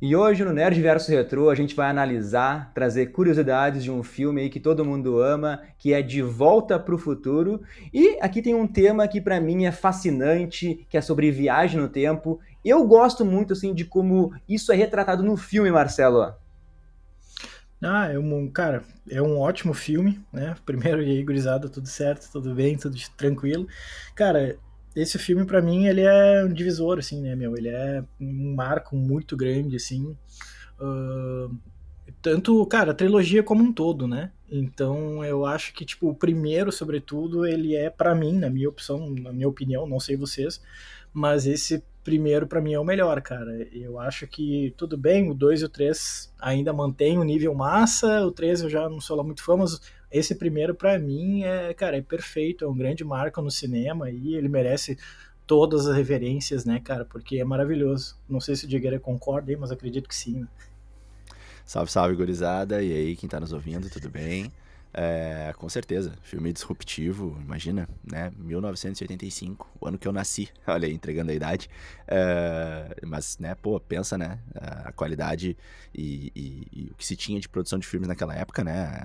E hoje no Nerd Verso Retrô a gente vai analisar, trazer curiosidades de um filme aí que todo mundo ama, que é De Volta para o Futuro. E aqui tem um tema que para mim é fascinante, que é sobre viagem no tempo. Eu gosto muito assim de como isso é retratado no filme, Marcelo. Cara, é um ótimo filme, né? Primeiro, e aí, gurizada, tudo certo, tudo bem, tudo tranquilo. Cara, esse filme pra mim, ele é um divisor, assim, né, meu? Ele é um marco muito grande, assim. ah, Tanto, cara, a trilogia como um todo, né? Então, eu acho que, tipo, o primeiro, sobretudo, ele é pra mim, na minha opção, na minha opinião, não sei vocês, mas esse primeiro pra mim é o melhor, cara. Eu acho que tudo bem, o 2 e o 3 ainda mantém o nível massa, o 3 eu já não sou lá muito fã, mas esse primeiro pra mim é, cara, é perfeito, é um grande marco no cinema e ele merece todas as referências, né, cara, porque é maravilhoso. Não sei se o Digueira concorda aí, mas acredito que sim, né? Salve, salve, gurizada. E aí, quem tá nos ouvindo, tudo bem? Com certeza, filme disruptivo, imagina, né? 1985, o ano que eu nasci, olha aí, entregando a idade. Mas, né, pô, pensa, né? A qualidade e o que se tinha de produção de filmes naquela época, né?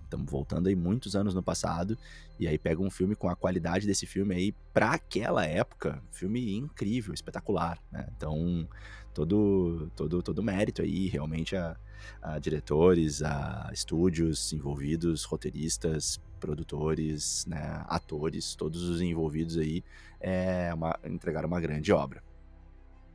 Estamos voltando aí muitos anos no passado, e aí pega um filme com a qualidade desse filme aí pra aquela época, filme incrível, espetacular, né? Então, todo mérito aí, realmente, a diretores, a estúdios envolvidos, roteiristas, produtores, né, atores, todos os envolvidos aí, entregaram uma grande obra.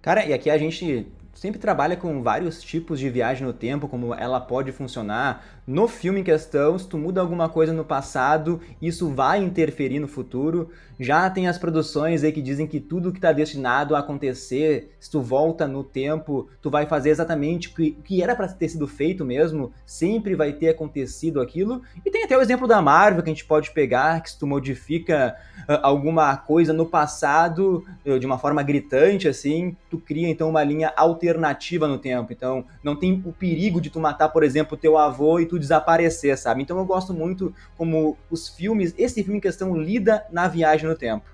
Cara, e aqui a gente sempre trabalha com vários tipos de viagem no tempo, como ela pode funcionar. No filme em questão, se tu muda alguma coisa no passado, isso vai interferir no futuro. Já tem as produções aí que dizem que tudo que está destinado a acontecer, se tu volta no tempo, tu vai fazer exatamente o que era para ter sido feito mesmo, sempre vai ter acontecido aquilo. E tem até o exemplo da Marvel que a gente pode pegar, que se tu modifica alguma coisa no passado de uma forma gritante, assim, tu cria então uma linha alternativa no tempo. Então, não tem o perigo de tu matar, por exemplo, teu avô e tu desaparecer, sabe? Então eu gosto muito como os filmes, esse filme em questão lida na viagem no tempo.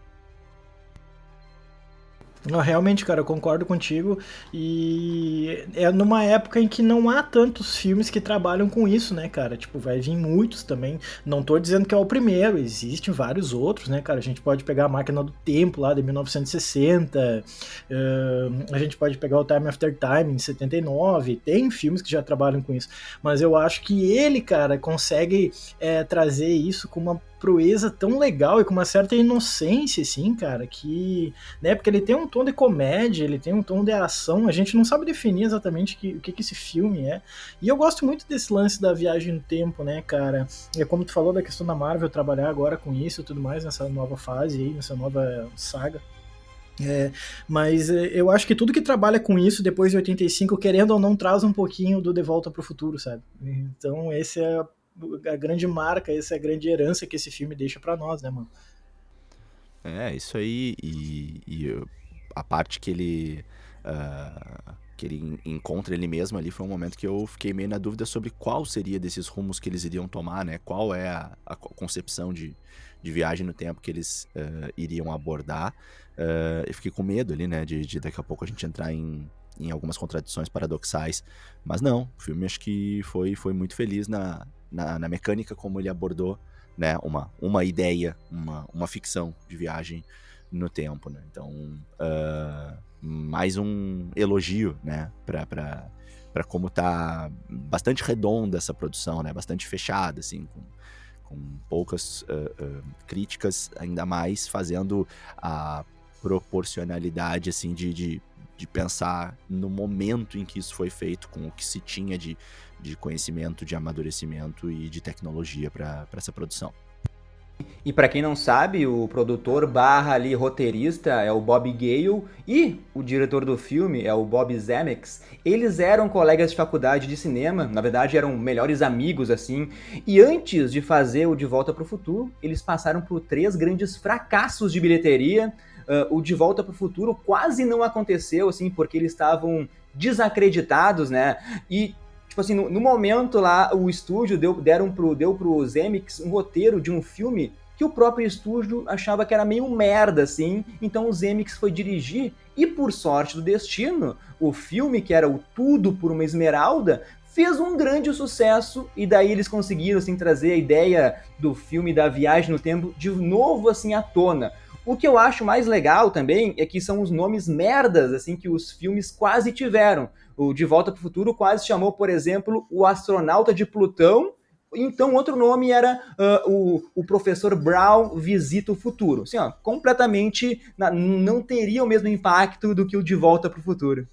Não, realmente, cara, eu concordo contigo. E é numa época em que não há tantos filmes que trabalham com isso, né, cara? Tipo, vai vir muitos também. Não tô dizendo que é o primeiro, existem vários outros, né, cara? A gente pode pegar a Máquina do Tempo lá de 1960, a gente pode pegar o Time After Time em 79. Tem filmes que já trabalham com isso. Mas eu acho que ele, cara, consegue trazer isso com uma proeza tão legal e com uma certa inocência, assim, cara, que né? Porque ele tem um tom de comédia, ele tem um tom de ação, a gente não sabe definir exatamente o que esse filme é. E eu gosto muito desse lance da viagem no tempo, né, cara? É como tu falou da questão da Marvel trabalhar agora com isso e tudo mais, nessa nova fase aí, nessa nova saga. É, mas eu acho que tudo que trabalha com isso depois de 85, querendo ou não, traz um pouquinho do De Volta para o Futuro, sabe? Então, esse é a grande marca, essa é a grande herança que esse filme deixa para nós, né, mano? Isso aí, a parte que ele encontra ele mesmo ali foi um momento que eu fiquei meio na dúvida sobre qual seria desses rumos que eles iriam tomar, né? Qual é a concepção de viagem no tempo que eles iriam abordar. Eu fiquei com medo ali, né? De daqui a pouco a gente entrar em algumas contradições paradoxais. Mas não, o filme acho que foi muito feliz na mecânica como ele abordou, né, uma ideia, uma ficção de viagem no tempo, né? Então, mais um elogio, né, para como tá bastante redonda essa produção, né, bastante fechada, assim, com poucas críticas, ainda mais fazendo a proporcionalidade, assim, de pensar no momento em que isso foi feito, com o que se tinha de conhecimento, de amadurecimento e de tecnologia para essa produção. E para quem não sabe, o produtor barra ali roteirista é o Bob Gale e o diretor do filme é o Bob Zemeckis. Eles eram colegas de faculdade de cinema, na verdade eram melhores amigos assim. E antes de fazer o De Volta para o Futuro, eles passaram por três grandes fracassos de bilheteria. O De Volta para o Futuro quase não aconteceu assim porque eles estavam desacreditados, né? E tipo assim, no momento lá, o estúdio deu pro Zemeckis um roteiro de um filme que o próprio estúdio achava que era meio merda, assim, então o Zemeckis foi dirigir, e por sorte do destino, o filme, que era o Tudo por uma Esmeralda, fez um grande sucesso, e daí eles conseguiram, assim, trazer a ideia do filme da viagem no tempo de novo, assim, à tona. O que eu acho mais legal também é que são os nomes merdas, assim, que os filmes quase tiveram. O De Volta para o Futuro quase chamou, por exemplo, o Astronauta de Plutão. Então, outro nome era o Professor Brown Visita o Futuro. Assim, ó, completamente não teria o mesmo impacto do que o De Volta para o Futuro.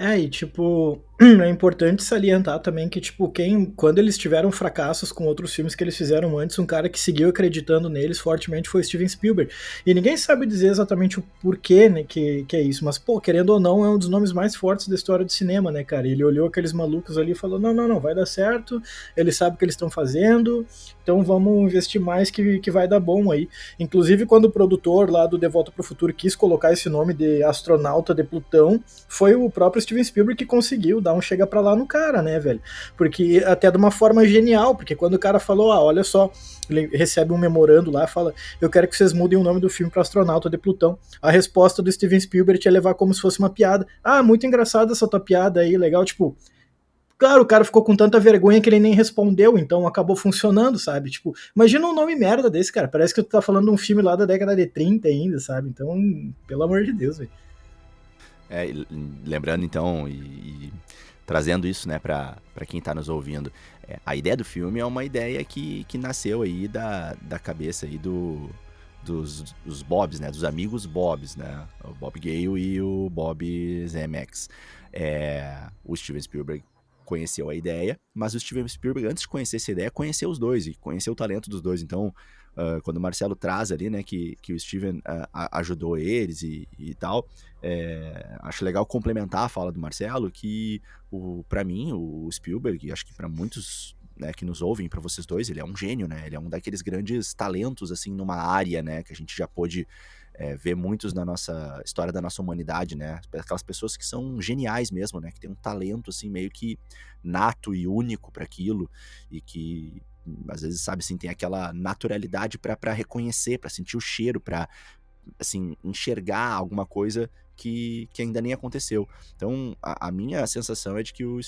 E tipo, é importante salientar também que, tipo, quando eles tiveram fracassos com outros filmes que eles fizeram antes, um cara que seguiu acreditando neles fortemente foi Steven Spielberg. E ninguém sabe dizer exatamente o porquê, né, que é isso. Mas, pô, querendo ou não, é um dos nomes mais fortes da história do cinema, né, cara? Ele olhou aqueles malucos ali e falou, não, vai dar certo, eles sabem o que eles estão fazendo, então vamos investir mais que vai dar bom aí. Inclusive, quando o produtor lá do De Volta para o Futuro quis colocar esse nome de Astronauta de Plutão, foi o próprio Steven Spielberg que conseguiu dar um chega pra lá no cara, né, velho? Porque até de uma forma genial, porque quando o cara falou, olha só, ele recebe um memorando lá, fala, eu quero que vocês mudem o nome do filme pra Astronauta de Plutão. A resposta do Steven Spielberg ia levar como se fosse uma piada. Muito engraçada essa tua piada aí, legal, tipo... Claro, o cara ficou com tanta vergonha que ele nem respondeu, então acabou funcionando, sabe? Tipo, imagina um nome merda desse, cara. Parece que tu tá falando de um filme lá da década de 30 ainda, sabe? Então, pelo amor de Deus, velho. Lembrando então, e trazendo isso, né, pra quem tá nos ouvindo, a ideia do filme é uma ideia que nasceu aí da cabeça aí dos Bobs, né, dos amigos Bobs, né, o Bob Gale e o Bob Zemeckis. O Steven Spielberg conheceu a ideia, mas o Steven Spielberg, antes de conhecer essa ideia, conheceu os dois e conheceu o talento dos dois. Então, quando o Marcelo traz ali, né, que o Steven ajudou eles e tal, acho legal complementar a fala do Marcelo, que pra mim, o Spielberg, acho que pra muitos, né, que nos ouvem, pra vocês dois, ele é um gênio, né, ele é um daqueles grandes talentos, assim, numa área, né, que a gente já pôde ver muitos na nossa história da nossa humanidade, né, aquelas pessoas que são geniais mesmo, né, que tem um talento, assim, meio que nato e único para aquilo, e que às vezes, sabe, assim, tem aquela naturalidade para reconhecer, para sentir o cheiro, para, assim, enxergar alguma coisa que ainda nem aconteceu. Então, a minha sensação é de que o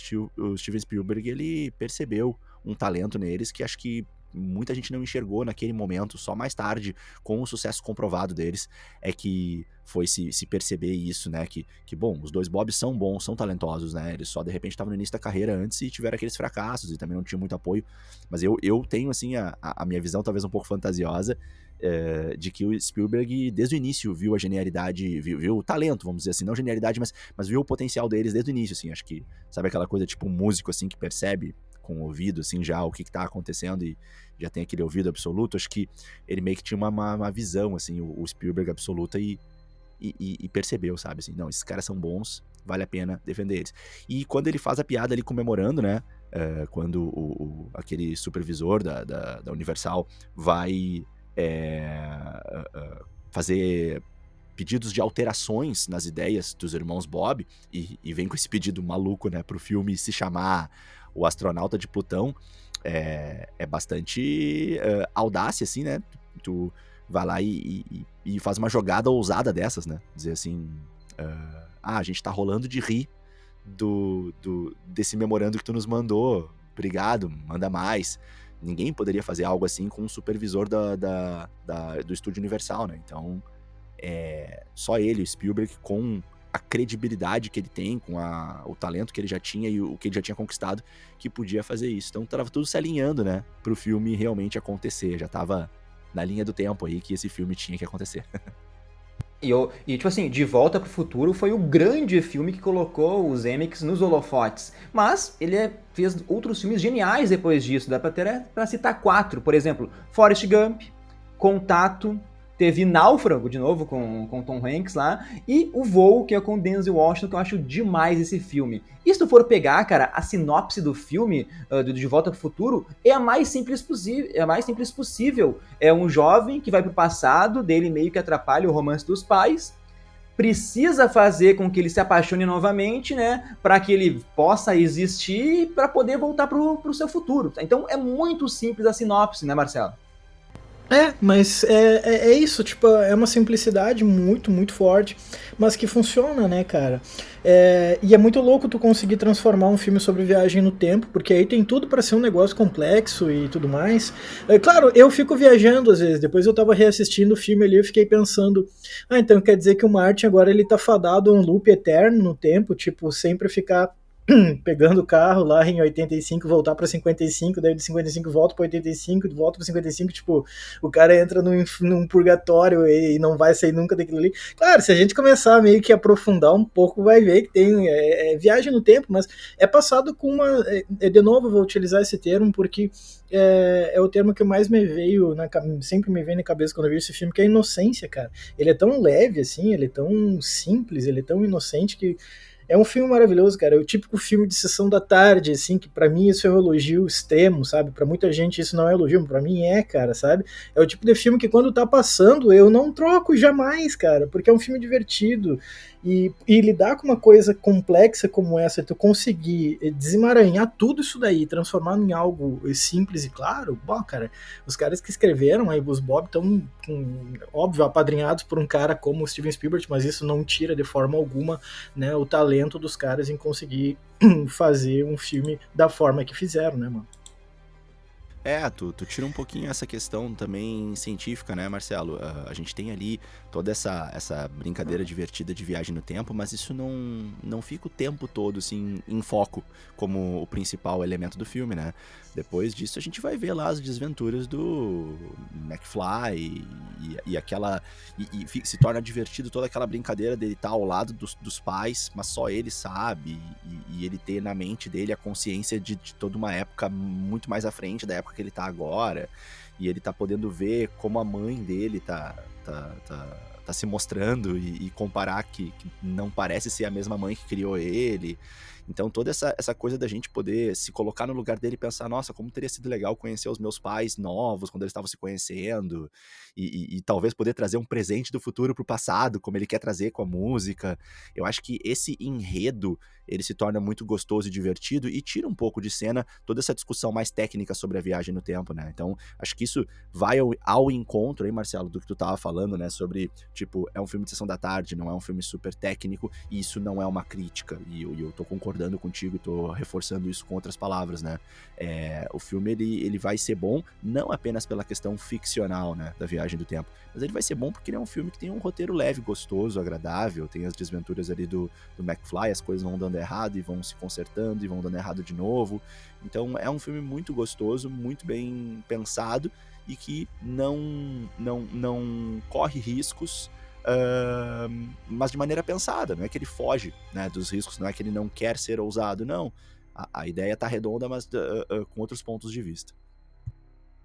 Steven Spielberg, ele percebeu um talento neles que acho que muita gente não enxergou naquele momento, só mais tarde, com o sucesso comprovado deles, é que foi se perceber isso, né, que bom, os dois Bobs são bons, são talentosos, né, eles só de repente estavam no início da carreira antes e tiveram aqueles fracassos e também não tinham muito apoio, mas eu tenho, assim, a minha visão talvez um pouco fantasiosa, de que o Spielberg, desde o início, viu a genialidade, viu o talento, vamos dizer assim, não genialidade, mas viu o potencial deles desde o início, assim, acho que, sabe aquela coisa tipo um músico, assim, que percebe com o ouvido, assim, já o que tá acontecendo e já tem aquele ouvido absoluto, acho que ele meio que tinha uma visão, assim, o Spielberg absoluta e percebeu, sabe, assim, não, esses caras são bons, vale a pena defender eles. E quando ele faz a piada ali comemorando, né, quando aquele supervisor da Universal vai fazer pedidos de alterações nas ideias dos irmãos Bob e vem com esse pedido maluco, né, pro filme se chamar O Astronauta de Plutão, é bastante audácia, assim, né, tu vai lá e faz uma jogada ousada dessas, né, dizer assim, a gente tá rolando de rir desse memorando que tu nos mandou, obrigado, manda mais. Ninguém poderia fazer algo assim com um supervisor do Estúdio Universal, né? Então, só ele, o Spielberg, com a credibilidade que ele tem, com o talento que ele já tinha e o que ele já tinha conquistado, que podia fazer isso. Então, tava tudo se alinhando, né? Pro filme realmente acontecer. Já tava na linha do tempo aí que esse filme tinha que acontecer. E tipo assim, De Volta pro Futuro foi o grande filme que colocou os Zemeckis nos holofotes. Mas ele fez outros filmes geniais depois disso. Dá pra citar 4. Por exemplo, Forrest Gump, Contato, teve Náufrago, de novo, com Tom Hanks lá, e O Voo, que é com Denzel Washington, que eu acho demais esse filme. E se tu for pegar, cara, a sinopse do filme, De Volta pro Futuro, é a mais simples possível. É um jovem que vai pro passado, dele meio que atrapalha o romance dos pais, precisa fazer com que ele se apaixone novamente, né, para que ele possa existir, para poder voltar pro seu futuro. Então é muito simples a sinopse, né, Marcelo? Mas é isso, tipo, é uma simplicidade muito, muito forte, mas que funciona, né, cara? E é muito louco tu conseguir transformar um filme sobre viagem no tempo, porque aí tem tudo pra ser um negócio complexo e tudo mais. Claro, eu fico viajando às vezes, depois eu tava reassistindo o filme ali, eu fiquei pensando, então quer dizer que o Martin agora ele tá fadado a um loop eterno no tempo, tipo, sempre ficar pegando o carro lá em 85, voltar pra 55, daí de 55 volta pra 85, volta pra 55, tipo, o cara entra num purgatório e não vai sair nunca daquilo ali. Claro, se a gente começar meio que aprofundar um pouco, vai ver que tem viagem no tempo, mas é passado com uma... de novo, eu vou utilizar esse termo porque é o termo que mais me veio, sempre me veio na cabeça quando eu vi esse filme, que é a inocência, cara. Ele é tão leve, assim, ele é tão simples, ele é tão inocente que é um filme maravilhoso, cara. É o típico filme de sessão da tarde, assim, que pra mim isso é um elogio extremo, sabe? Pra muita gente isso não é elogio, pra mim cara, sabe? É o tipo de filme que quando tá passando eu não troco jamais, cara, porque é um filme divertido. E lidar com uma coisa complexa como essa, tu conseguir desemaranhar tudo isso daí, transformar em algo simples e claro, bom, cara, os caras que escreveram aí, os Bob, estão, óbvio, apadrinhados por um cara como o Steven Spielberg, mas isso não tira de forma alguma, né, o talento dos caras em conseguir fazer um filme da forma que fizeram, né, mano? Tu tira um pouquinho essa questão também científica, né, Marcelo? A gente tem ali toda essa brincadeira divertida de viagem no tempo, mas isso não fica o tempo todo, assim, em foco como o principal elemento do filme, né? Depois disso a gente vai ver lá as desventuras do McFly e aquela... se torna divertido toda aquela brincadeira dele estar ao lado dos pais, mas só ele sabe, e ele ter na mente dele a consciência de toda uma época muito mais à frente da época que ele tá agora, e ele tá podendo ver como a mãe dele tá se mostrando e comparar que não parece ser a mesma mãe que criou ele. Então toda essa coisa da gente poder se colocar no lugar dele e pensar, nossa, como teria sido legal conhecer os meus pais novos quando eles estavam se conhecendo, e talvez poder trazer um presente do futuro pro passado, como ele quer trazer com a música. Eu acho que esse enredo, ele se torna muito gostoso e divertido e tira um pouco de cena toda essa discussão mais técnica sobre a viagem no tempo, né? Então, acho que isso vai ao encontro, aí, Marcelo, do que tu tava falando, né? Sobre, tipo, é um filme de sessão da tarde, não é um filme super técnico, e isso não é uma crítica. E eu tô concordando contigo e tô reforçando isso com outras palavras, né? O filme, ele vai ser bom não apenas pela questão ficcional, né? Da viagem do tempo, mas ele vai ser bom porque ele é um filme que tem um roteiro leve, gostoso, agradável, tem as desventuras ali do McFly, as coisas vão dando errado e vão se consertando e vão dando errado de novo. Então é um filme muito gostoso, muito bem pensado e que não corre riscos, mas de maneira pensada. Não é que ele foge, né, dos riscos, não é que ele não quer ser ousado, não. A ideia tá redonda, mas com outros pontos de vista.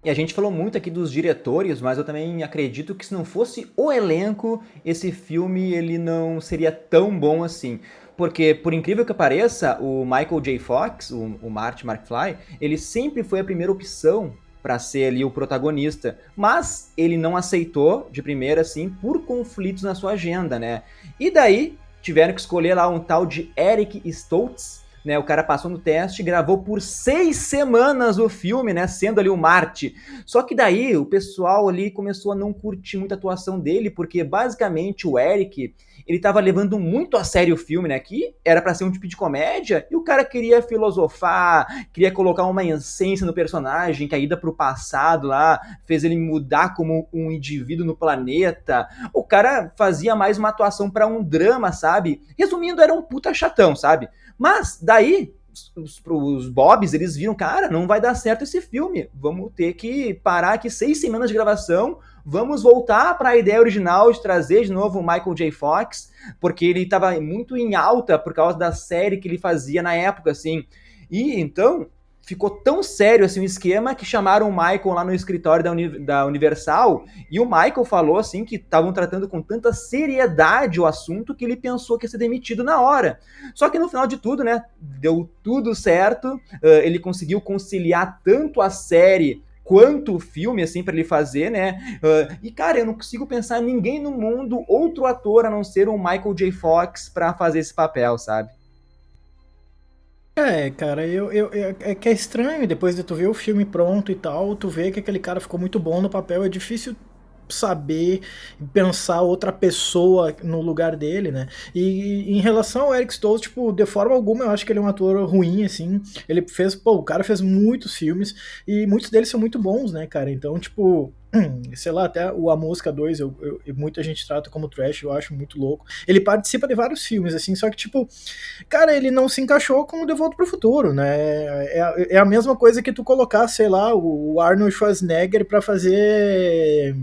E a gente falou muito aqui dos diretores, mas eu também acredito que se não fosse o elenco, esse filme ele não seria tão bom assim. Porque, por incrível que pareça, o Michael J. Fox, o Marty McFly, ele sempre foi a primeira opção para ser ali o protagonista, mas ele não aceitou de primeira, assim, por conflitos na sua agenda, né? E daí tiveram que escolher lá um tal de Eric Stoltz, né, o cara passou no teste, gravou por 6 semanas o filme, né, sendo ali o Marty. Só que daí o pessoal ali começou a não curtir muito a atuação dele, porque basicamente o Eric, ele tava levando muito a sério o filme, né, que era pra ser um tipo de comédia, e o cara queria filosofar, queria colocar uma essência no personagem, que a ida pro passado lá fez ele mudar como um indivíduo no planeta. O cara fazia mais uma atuação pra um drama, sabe? Resumindo, era um puta chatão, sabe? Mas daí os Bobs, eles viram, cara, não vai dar certo esse filme, vamos ter que parar aqui 6 semanas de gravação, vamos voltar para a ideia original de trazer de novo o Michael J. Fox, porque ele estava muito em alta por causa da série que ele fazia na época, assim, e então ficou tão sério assim o esquema que chamaram o Michael lá no escritório da Universal, e o Michael falou assim que estavam tratando com tanta seriedade o assunto que ele pensou que ia ser demitido na hora. Só que no final de tudo, né, deu tudo certo, ele conseguiu conciliar tanto a série quanto o filme, assim, pra ele fazer, né? E, cara, eu não consigo pensar em ninguém no mundo, outro ator, a não ser o Michael J. Fox, pra fazer esse papel, sabe? Cara, é que é estranho, depois de tu ver o filme pronto e tal, tu vê que aquele cara ficou muito bom no papel, é difícil saber pensar outra pessoa no lugar dele, né? E em relação ao Eric Stoltz, tipo, de forma alguma eu acho que ele é um ator ruim, assim. Ele fez, pô, o cara fez muitos filmes e muitos deles são muito bons, né, cara? Então, tipo, sei lá, até o A Mosca 2, muita gente trata como trash, eu acho muito louco. Ele participa de vários filmes, assim, só que, tipo, cara, ele não se encaixou com o De Volta pro Futuro, né? É a mesma coisa que tu colocar, sei lá, o Arnold Schwarzenegger pra fazer.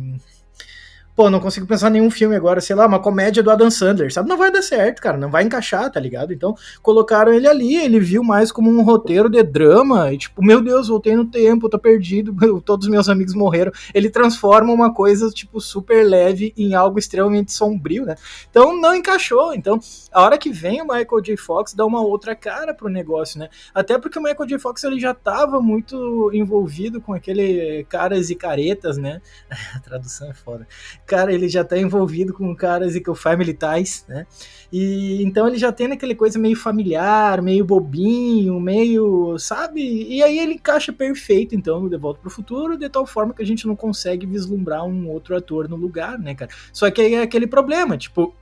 Pô, não consigo pensar em nenhum filme agora, sei lá, uma comédia do Adam Sandler, sabe? Não vai dar certo, cara, não vai encaixar, tá ligado? Então, colocaram ele ali, ele viu mais como um roteiro de drama, e tipo, meu Deus, voltei no tempo, tô perdido, todos os meus amigos morreram. Ele transforma uma coisa, tipo, super leve em algo extremamente sombrio, né? Então, não encaixou. Então, a hora que vem o Michael J. Fox, dá uma outra cara pro negócio, né? Até porque o Michael J. Fox, ele já tava muito envolvido com aquele caras e caretas, né? A tradução é foda. Cara, ele já tá envolvido com caras e com Family Ties, né? E então ele já tem aquele coisa meio familiar, meio bobinho, meio, sabe? E aí ele encaixa perfeito, então, no De Volta pro Futuro, de tal forma que a gente não consegue vislumbrar um outro ator no lugar, né, cara? Só que aí é aquele problema, tipo,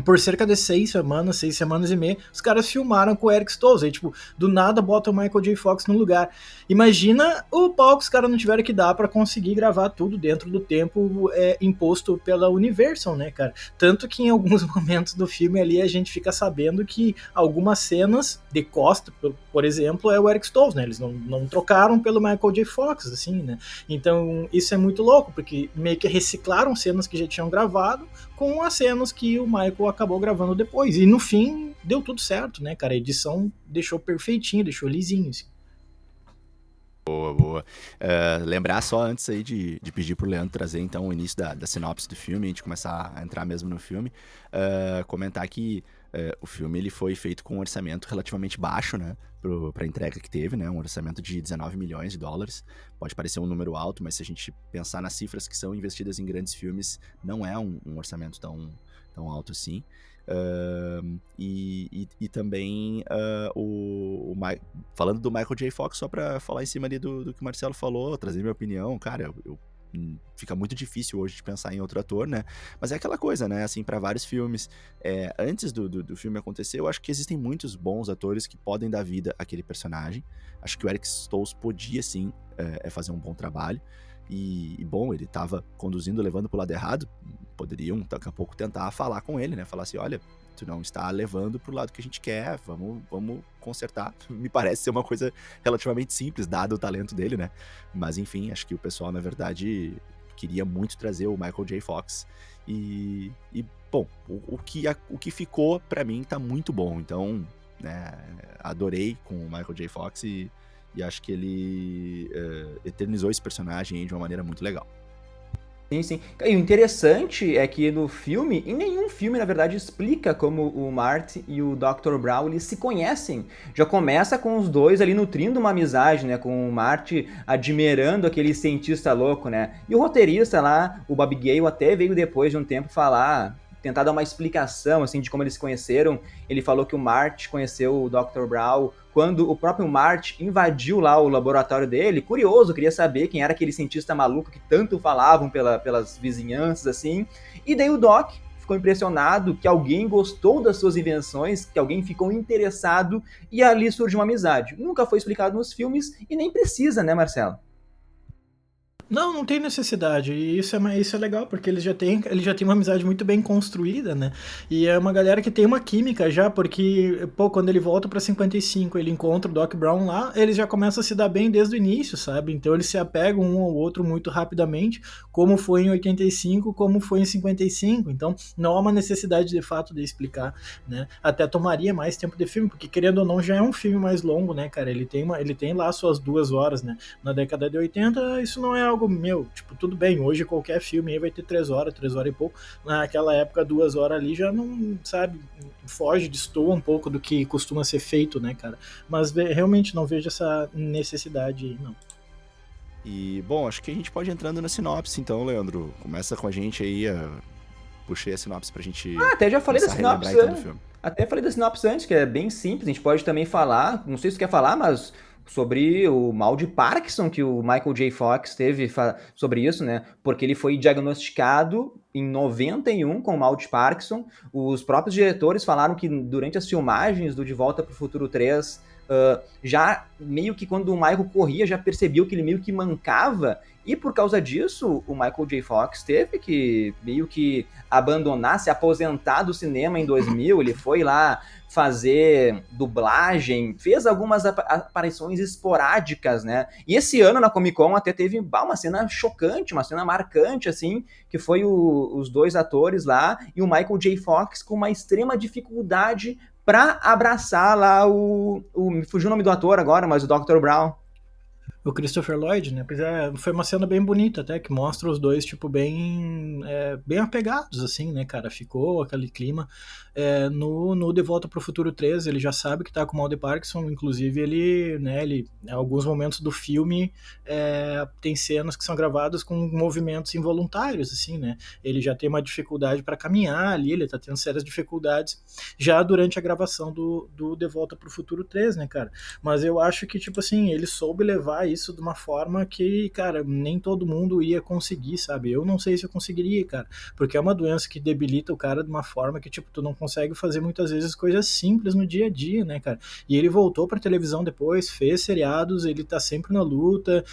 por cerca de 6 semanas e meia, os caras filmaram com o Eric Stoltz, aí, tipo, do nada bota o Michael J. Fox no lugar. Imagina o pau que os caras não tiveram que dar pra conseguir gravar tudo dentro do tempo imposto pela Universal, né, cara? Tanto que em alguns momentos do filme ali a gente fica sabendo que algumas cenas de Costa, por exemplo, é o Eric Stoltz, né? Eles não trocaram pelo Michael J. Fox, assim, né? Então isso é muito louco, porque meio que reciclaram cenas que já tinham gravado com as cenas que o Michael acabou gravando depois. E no fim, deu tudo certo, né, cara? A edição deixou perfeitinho, deixou lisinho, assim. Boa, boa. Lembrar só antes aí de pedir pro Leandro trazer, então, o início da sinopse do filme, a gente começar a entrar mesmo no filme, comentar que o filme ele foi feito com um orçamento relativamente baixo, né, pra entrega que teve, né, um orçamento de 19 milhões de dólares. Pode parecer um número alto, mas se a gente pensar nas cifras que são investidas em grandes filmes, não é um orçamento tão alto assim. E também falando do Michael J. Fox, só pra falar em cima ali do que o Marcelo falou, trazer minha opinião, cara, fica muito difícil hoje de pensar em outro ator, né? Mas é aquela coisa, né? Assim, pra vários filmes, antes do filme acontecer, eu acho que existem muitos bons atores que podem dar vida àquele personagem. Acho que o Eric Stoltz podia, sim, fazer um bom trabalho. E bom, ele tava conduzindo, levando pro lado errado, poderiam daqui a pouco tentar falar com ele, né? Falar assim, olha, tu não está levando pro lado que a gente quer, vamos consertar. Me parece ser uma coisa relativamente simples, dado o talento dele, né? Mas enfim, acho que o pessoal, na verdade, queria muito trazer o Michael J. Fox. E bom, o que ficou, pra mim, tá muito bom. Então, né, adorei com o Michael J. Fox e acho que ele eternizou esse personagem aí de uma maneira muito legal. Sim, sim. E o interessante é que no filme, em nenhum filme, na verdade, explica como o Marty e o Dr. Brown, eles se conhecem. Já começa com os dois ali nutrindo uma amizade, né? Com o Marty admirando aquele cientista louco, né? E o roteirista lá, o Bob Gale, até veio depois de um tempo tentar dar uma explicação, assim, de como eles se conheceram. Ele falou que o Marty conheceu o Dr. Brown quando o próprio Marty invadiu lá o laboratório dele. Curioso, queria saber quem era aquele cientista maluco que tanto falavam pelas vizinhanças, assim. E daí o Doc ficou impressionado que alguém gostou das suas invenções, que alguém ficou interessado, e ali surge uma amizade. Nunca foi explicado nos filmes e nem precisa, né, Marcelo? Não tem necessidade. E isso é legal, porque eles já têm uma amizade muito bem construída, né? E é uma galera que tem uma química já, porque, pô, quando ele volta pra 55, ele encontra o Doc Brown lá, eles já começam a se dar bem desde o início, sabe? Então eles se apegam um ao outro muito rapidamente, como foi em 85, como foi em 55. Então não há uma necessidade de fato de explicar, né? Até tomaria mais tempo de filme, porque querendo ou não, já é um filme mais longo, né, cara? Ele tem lá suas 2 horas, né? Na década de 80, isso não é algo tipo, tudo bem, hoje qualquer filme aí vai ter 3 horas e pouco, naquela época 2 horas ali já não, sabe, destoa um pouco do que costuma ser feito, né, cara, mas realmente não vejo essa necessidade aí, não. E, bom, acho que a gente pode ir entrando na sinopse, então, Leandro, começa com a gente aí, puxei a sinopse pra gente até já falei da sinopse, então, do filme. Até falei da sinopse antes, que é bem simples, a gente pode também falar, não sei se tu quer falar, mas sobre o mal de Parkinson que o Michael J. Fox teve sobre isso, né? Porque ele foi diagnosticado em 91 com o mal de Parkinson. Os próprios diretores falaram que durante as filmagens do De Volta para o Futuro 3, já meio que quando o Michael corria, já percebeu que ele meio que mancava, e por causa disso, o Michael J. Fox teve que meio que abandonar, se aposentar do cinema em 2000, ele foi lá fazer dublagem, fez algumas aparições esporádicas, né? E esse ano na Comic Con até teve uma cena chocante, uma cena marcante, assim, que foi os dois atores lá e o Michael J. Fox com uma extrema dificuldade para abraçar lá me fugiu o nome do ator agora, mas o Dr. Brown. O Christopher Lloyd, né? Pois é, foi uma cena bem bonita até, que mostra os dois, tipo, bem apegados, assim, né, cara? Ficou aquele clima. No De Volta pro Futuro 3, ele já sabe que tá com mal de Parkinson, inclusive ele, em alguns momentos do filme, tem cenas que são gravadas com movimentos involuntários, assim, né? Ele já tem uma dificuldade para caminhar ali, ele tá tendo sérias dificuldades já durante a gravação do De Volta pro Futuro 3, né, cara? Mas eu acho que, tipo assim, ele soube levar isso de uma forma que, cara, nem todo mundo ia conseguir, sabe? Eu não sei se eu conseguiria, cara, porque é uma doença que debilita o cara de uma forma que, tipo, tu não consegue fazer muitas vezes coisas simples no dia a dia, né, cara? E ele voltou pra televisão depois, fez seriados, ele tá sempre na luta,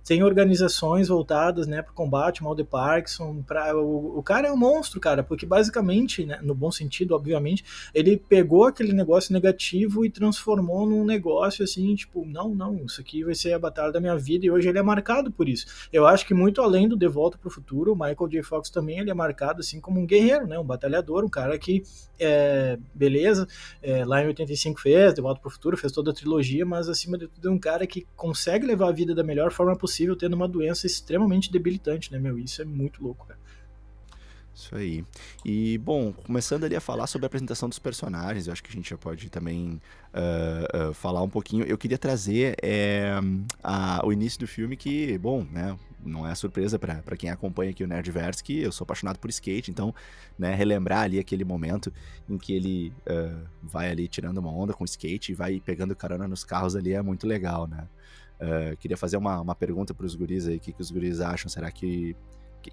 tem organizações voltadas, né, para o combate ao mal de Parkinson. O cara é um monstro, cara, porque basicamente, né, no bom sentido, obviamente, ele pegou aquele negócio negativo e transformou num negócio assim, tipo, não, isso aqui vai ser a batalha da minha vida, e hoje ele é marcado por isso. Eu acho que muito além do De Volta para o Futuro, o Michael J. Fox também ele é marcado assim como um guerreiro, né, um batalhador, um cara que, beleza, lá em 85 fez De Volta para o Futuro, fez toda a trilogia, mas acima de tudo é um cara que consegue levar a vida da melhor forma possível, tendo uma doença extremamente debilitante, né, meu? Isso é muito louco, cara. Isso aí. E, bom, começando ali a falar sobre a apresentação dos personagens, eu acho que a gente já pode também falar um pouquinho. Eu queria trazer o início do filme que, bom, né, não é surpresa para quem acompanha aqui o Nerdverse, que eu sou apaixonado por skate, então, né, relembrar ali aquele momento em que ele vai ali tirando uma onda com o skate e vai pegando carona nos carros ali é muito legal, né? Queria fazer uma pergunta para os guris aí, o que os guris acham, será que...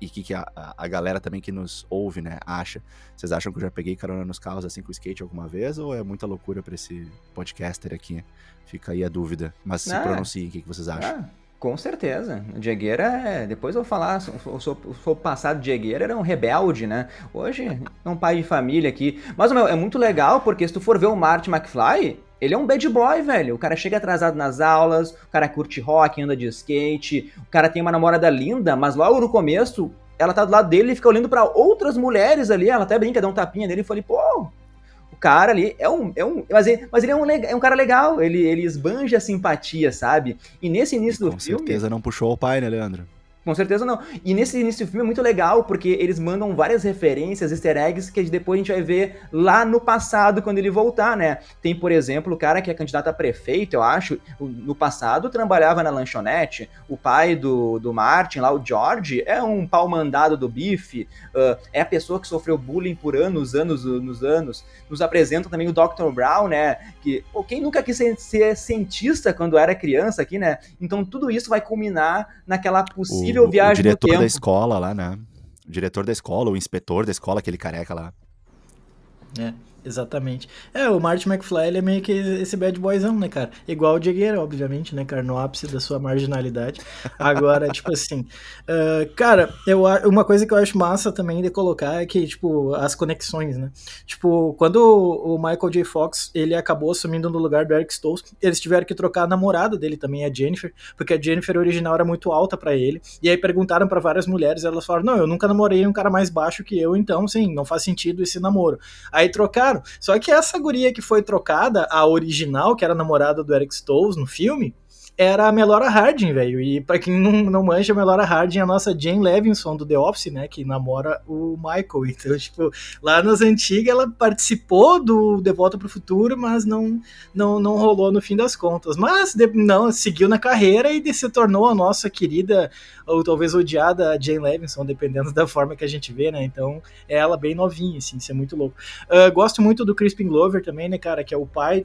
E o que a galera também que nos ouve, né, acha? Vocês acham que eu já peguei carona nos carros assim com skate alguma vez, ou é muita loucura para esse podcaster aqui? Fica aí a dúvida, mas se pronunciem, o que vocês acham? Com certeza. O Diegueira depois eu vou falar, o passado de Diegueira era um rebelde, né? Hoje é um pai de família aqui. Mas, meu, é muito legal porque se tu for ver o Marty McFly, ele é um bad boy, velho. O cara chega atrasado nas aulas, o cara curte rock, anda de skate, o cara tem uma namorada linda, mas logo no começo, ela tá do lado dele e fica olhando pra outras mulheres ali, ela até brinca, dá um tapinha nele e fala, pô... O cara ali mas ele é um cara legal, ele esbanja a simpatia, sabe? E nesse início do filme... Com certeza não puxou o pai, né, Leandro? Com certeza não. E nesse início do filme é muito legal, porque eles mandam várias referências, easter eggs, que depois a gente vai ver lá no passado, quando ele voltar, né? Tem, por exemplo, o cara que é candidato a prefeito, eu acho, no passado trabalhava na lanchonete. O pai do Martin, lá, o George, é um pau-mandado do Bife, é a pessoa que sofreu bullying por anos. Nos apresentam também o Dr. Brown, né? Que, pô, quem nunca quis ser cientista quando era criança aqui, né? Então tudo isso vai culminar naquela possível viagem no tempo. O diretor da escola lá, né? O diretor da escola, o inspetor da escola, aquele careca lá. Exatamente. O Marty McFly, ele é meio que esse bad boyzão, né, cara? Igual o Diegueira, obviamente, né, cara? No ápice da sua marginalidade. Agora, tipo assim... cara, uma coisa que eu acho massa também de colocar é que, tipo, as conexões, né? Tipo, quando o Michael J. Fox, ele acabou assumindo no lugar do Eric Stoltz, eles tiveram que trocar a namorada dele também, a Jennifer, porque a Jennifer original era muito alta pra ele. E aí perguntaram pra várias mulheres, elas falaram, não, eu nunca namorei um cara mais baixo que eu, então, sim, não faz sentido esse namoro. Aí trocaram. Só que essa guria que foi trocada, a original, que era a namorada do Eric Stoltz no filme, era a Melora Hardin, velho. E pra quem não manja, a Melora Hardin é a nossa Jane Levinson do The Office, né? Que namora o Michael. Então, tipo, lá nas antigas ela participou do De Volta pro Futuro, mas não rolou no fim das contas. Mas não, seguiu na carreira e se tornou a nossa querida, ou talvez odiada Jane Levinson, dependendo da forma que a gente vê, né? Então, é ela bem novinha, assim, isso é muito louco. Gosto muito do Crispin Glover também, né, cara? Que é o pai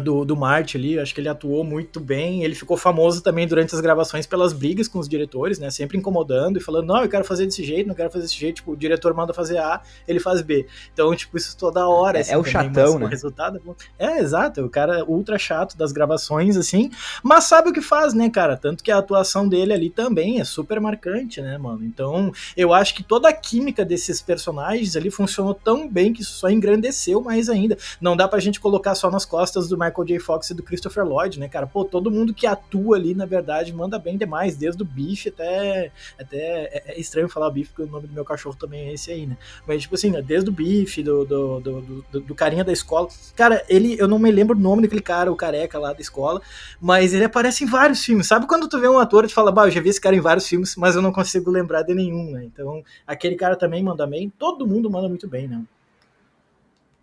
do Marty ali, acho que ele atuou muito bem, ele ficou famoso também durante as gravações pelas brigas com os diretores, né, sempre incomodando e falando, não, eu quero fazer desse jeito, não quero fazer desse jeito, tipo, o diretor manda fazer A, ele faz B, então, tipo, isso toda hora, assim, o também, chatão, né? O resultado exato, o cara ultra chato das gravações, assim, mas sabe o que faz, né, cara, tanto que a atuação dele ali também é super marcante, né, mano, então, eu acho que toda a química desses personagens ali funcionou tão bem que isso só engrandeceu mais ainda, não dá pra gente colocar só nas costas do Michael J. Fox e do Christopher Lloyd, né, cara? Pô, todo mundo que atua ali, na verdade, manda bem demais, desde o Biff até é estranho falar Biff, porque o nome do meu cachorro também é esse aí, né? Mas, tipo assim, desde o Biff, do carinha da escola. Cara, eu não me lembro o nome daquele cara, o careca lá da escola, mas ele aparece em vários filmes. Sabe quando tu vê um ator e tu fala, bah, eu já vi esse cara em vários filmes, mas eu não consigo lembrar de nenhum, né? Então, aquele cara também manda bem, todo mundo manda muito bem, né?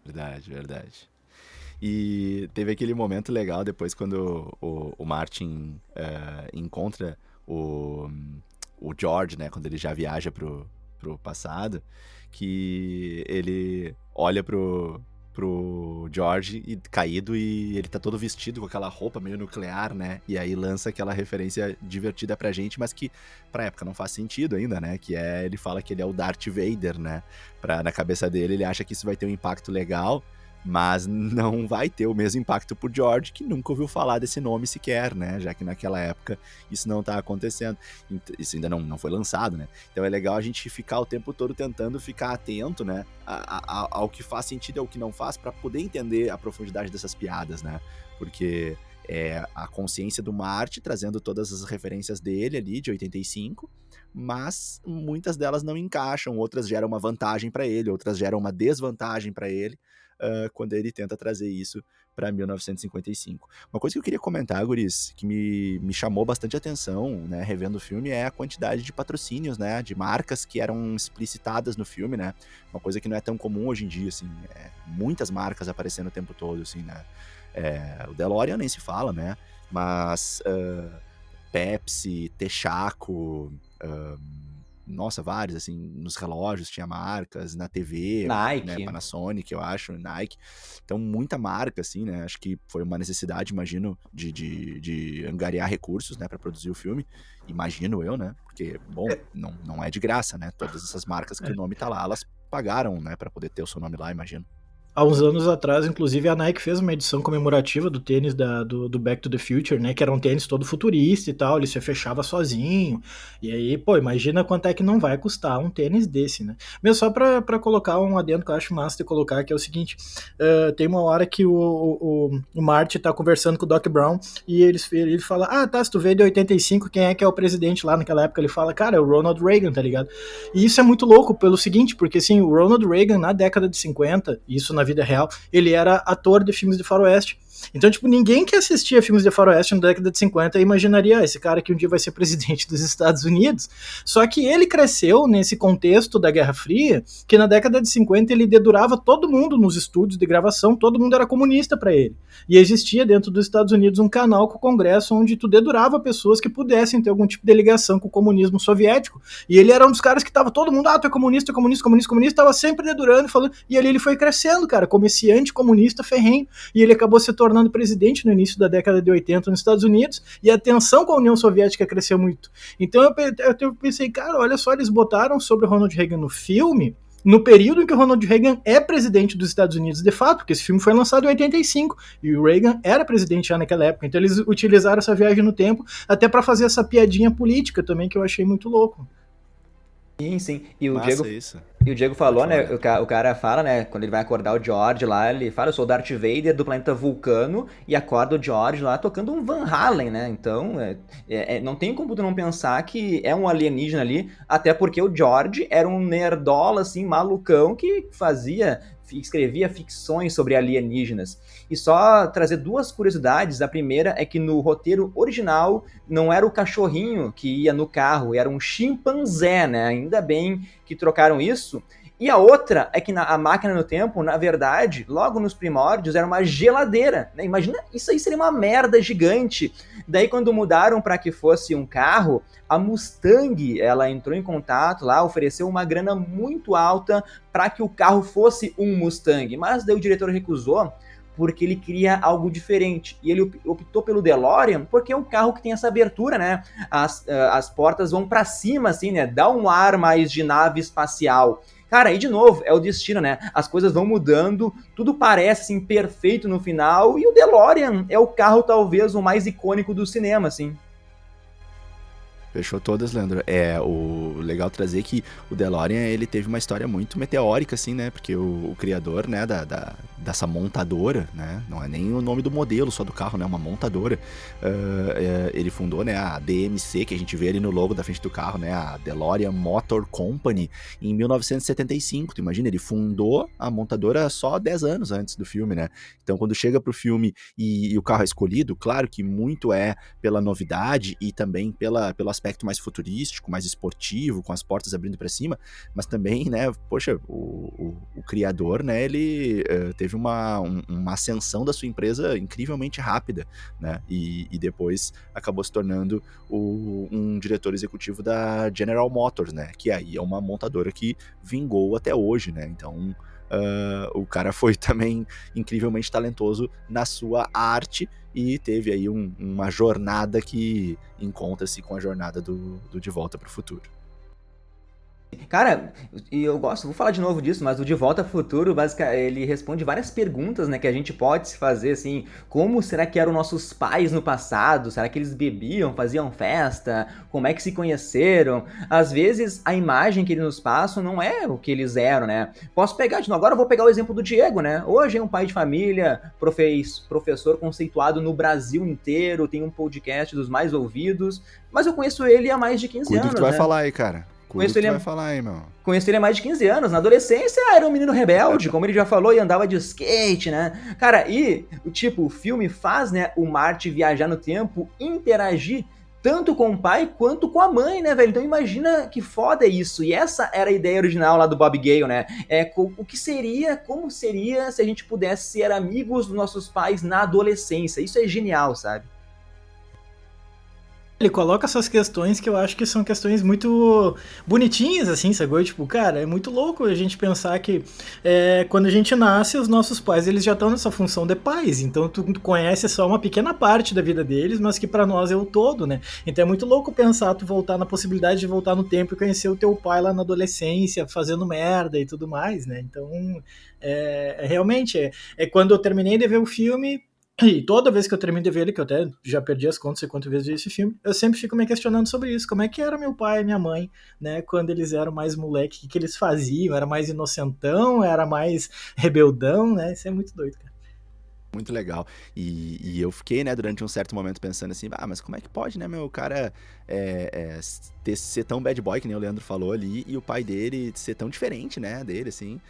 Verdade. E teve aquele momento legal depois quando o Martin encontra o George, né? Quando ele já viaja pro passado, que ele olha pro George caído e ele tá todo vestido com aquela roupa meio nuclear, né? E aí lança aquela referência divertida pra gente, mas que pra época não faz sentido ainda, né? Que ele fala que ele é o Darth Vader, né? Na cabeça dele, ele acha que isso vai ter um impacto legal, mas não vai ter o mesmo impacto pro George, que nunca ouviu falar desse nome sequer, né? Já que naquela época isso não tá acontecendo. Isso ainda não foi lançado, né? Então é legal a gente ficar o tempo todo tentando ficar atento, né? Ao que faz sentido e ao que não faz, para poder entender a profundidade dessas piadas, né? Porque é a consciência do Marty trazendo todas as referências dele ali, de 85, mas muitas delas não encaixam, outras geram uma vantagem para ele, outras geram uma desvantagem para ele, quando ele tenta trazer isso para 1955. Uma coisa que eu queria comentar, guris, que me chamou bastante atenção, né, revendo o filme, é a quantidade de patrocínios, né, de marcas que eram explicitadas no filme, né, uma coisa que não é tão comum hoje em dia, assim, muitas marcas aparecendo o tempo todo, assim, né, o DeLorean nem se fala, né, mas Pepsi, Texaco, nossa, vários, assim, nos relógios tinha marcas, na TV, Nike, né, Panasonic, eu acho, Nike, então muita marca, assim, né, acho que foi uma necessidade, imagino, de angariar recursos, né, para produzir o filme, imagino eu, né, porque, bom, não é de graça, né, todas essas marcas que o nome tá lá, elas pagaram, né, para poder ter o seu nome lá, imagino. Há uns anos atrás, inclusive, a Nike fez uma edição comemorativa do tênis do Back to the Future, né? Que era um tênis todo futurista e tal, ele se fechava sozinho. E aí, pô, imagina quanto é que não vai custar um tênis desse, né? Mesmo só pra colocar um adendo que eu acho massa de colocar, que é o seguinte, tem uma hora que o Marty tá conversando com o Doc Brown e ele fala, tá, se tu veio de 85, quem é que é o presidente lá naquela época? Ele fala, cara, é o Ronald Reagan, tá ligado? E isso é muito louco pelo seguinte, porque assim, o Ronald Reagan na década de 50, isso na vida real, ele era ator de filmes de faroeste. Então, tipo, ninguém que assistia filmes de faroeste na década de 50 imaginaria, esse cara que um dia vai ser presidente dos Estados Unidos. Só que ele cresceu nesse contexto da Guerra Fria, que na década de 50 ele dedurava todo mundo nos estúdios de gravação, todo mundo era comunista para ele. E existia dentro dos Estados Unidos um canal com o Congresso onde tu dedurava pessoas que pudessem ter algum tipo de ligação com o comunismo soviético. E ele era um dos caras que tava todo mundo, tu é comunista, tava sempre dedurando, falando, e ali ele foi crescendo, cara, como esse anticomunista ferrenho, e ele acabou se tornando presidente no início da década de 80 nos Estados Unidos, e a tensão com a União Soviética cresceu muito. Então eu pensei, cara, olha só, eles botaram sobre o Ronald Reagan no filme, no período em que o Ronald Reagan é presidente dos Estados Unidos de fato, porque esse filme foi lançado em 85, e o Reagan era presidente já naquela época, então eles utilizaram essa viagem no tempo até para fazer essa piadinha política também, que eu achei muito louco. Sim. E o Massa Diego, isso. e o Diego falou, né? Falar. O cara fala, né? Quando ele vai acordar o George lá, ele fala, eu sou o Darth Vader do planeta Vulcano, e acorda o George lá tocando um Van Halen, né? Então, não tem como tu não pensar que é um alienígena ali, até porque o George era um nerdola, assim, malucão, que fazia escrevia ficções sobre alienígenas. E só trazer duas curiosidades. A primeira é que no roteiro original não era o cachorrinho que ia no carro, era um chimpanzé, né? Ainda bem que trocaram isso. E a outra é que a máquina no tempo, na verdade, logo nos primórdios, era uma geladeira, né? Imagina, isso aí seria uma merda gigante. Daí, quando mudaram para que fosse um carro, a Mustang, ela entrou em contato lá, ofereceu uma grana muito alta para que o carro fosse um Mustang. Mas daí o diretor recusou, porque ele queria algo diferente. E ele optou pelo DeLorean porque é um carro que tem essa abertura, né? As portas vão para cima, assim, né? Dá um ar mais de nave espacial. Cara, e de novo, é o destino, né? As coisas vão mudando, tudo parece assim, perfeito no final, e o DeLorean é o carro talvez o mais icônico do cinema, assim. Fechou todas, Leandro. É, o legal trazer que o DeLorean, ele teve uma história muito meteórica, assim, né? Porque o criador, né, dessa montadora, né? Não é nem o nome do modelo só do carro, né? Uma montadora. Ele fundou, né, a DMC, que a gente vê ali no logo da frente do carro, né? A DeLorean Motor Company, em 1975. Tu imagina, ele fundou a montadora só 10 anos antes do filme, né? Então, quando chega pro filme e o carro é escolhido, claro que muito é pela novidade e também pelo aspecto mais futurístico, mais esportivo, com as portas abrindo para cima, mas também, né, poxa, o criador, né, ele teve uma ascensão da sua empresa incrivelmente rápida, né, e depois acabou se tornando um diretor executivo da General Motors, né, que aí é uma montadora que vingou até hoje, né, então o cara foi também incrivelmente talentoso na sua arte e teve aí uma jornada que encontra-se com a jornada do De Volta para o Futuro. Cara, e eu gosto, vou falar de novo disso, mas o De Volta ao Futuro, basicamente, ele responde várias perguntas, né, que a gente pode se fazer, assim, como será que eram nossos pais no passado? Será que eles bebiam, faziam festa? Como é que se conheceram? Às vezes, a imagem que eles nos passam não é o que eles eram, né? Posso pegar de novo, agora eu vou pegar o exemplo do Diego, né? Hoje é um pai de família, professor conceituado no Brasil inteiro, tem um podcast dos mais ouvidos, mas eu conheço ele há mais de 15 Cuida anos, que tu vai né? falar aí, cara. Conheço ele, vai falar aí, meu. Conheço ele há mais de 15 anos. Na adolescência, era um menino rebelde, como ele já falou, e andava de skate, né? Cara, e o filme faz, né, o Marty viajar no tempo, interagir tanto com o pai quanto com a mãe, né, velho? Então imagina que foda é isso. E essa era a ideia original lá do Bob Gale, né? O que seria, como seria se a gente pudesse ser amigos dos nossos pais na adolescência. Isso é genial, sabe? Ele coloca essas questões que eu acho que são questões muito bonitinhas, assim, sacou? Tipo, cara, é muito louco a gente pensar que quando a gente nasce, os nossos pais, eles já estão nessa função de pais, então tu conhece só uma pequena parte da vida deles, mas que pra nós é o todo, né? Então é muito louco pensar tu voltar na possibilidade de voltar no tempo e conhecer o teu pai lá na adolescência, fazendo merda e tudo mais, né? Então, realmente, quando eu terminei de ver o filme. E toda vez que eu termino de ver ele, que eu até já perdi as contas de quantas vezes vi esse filme, eu sempre fico me questionando sobre isso. Como é que era meu pai e minha mãe, né? Quando eles eram mais moleque, o que eles faziam? Era mais inocentão? Era mais rebeldão, né? Isso é muito doido, cara. Muito legal. E eu fiquei, né, durante um certo momento pensando assim, mas como é que pode, né, meu, o cara ser tão bad boy, que nem o Leandro falou ali, e o pai dele ser tão diferente, né, dele, assim,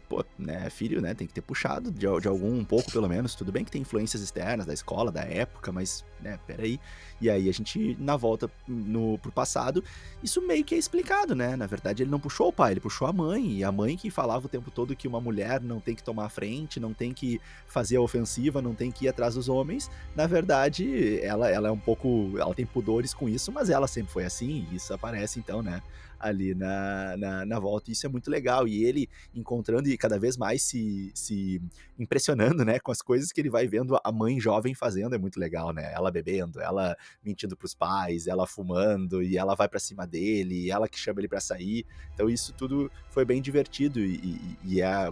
pô, né, filho, né, tem que ter puxado de algum, um pouco pelo menos, tudo bem que tem influências externas da escola, da época, mas, né, peraí. E aí a gente, na volta pro passado, isso meio que é explicado, né, na verdade ele não puxou o pai, ele puxou a mãe, e a mãe que falava o tempo todo que uma mulher não tem que tomar a frente, não tem que fazer a ofensiva, não tem que ir atrás dos homens, na verdade ela é um pouco, ela tem pudores com isso, mas ela sempre foi assim, e isso aparece então, né, ali na volta, e isso é muito legal, e ele encontrando e cada vez mais se impressionando, né, com as coisas que ele vai vendo a mãe jovem fazendo, é muito legal, né, ela bebendo, ela mentindo pros pais, ela fumando, e ela vai pra cima dele, e ela que chama ele pra sair, então isso tudo foi bem divertido,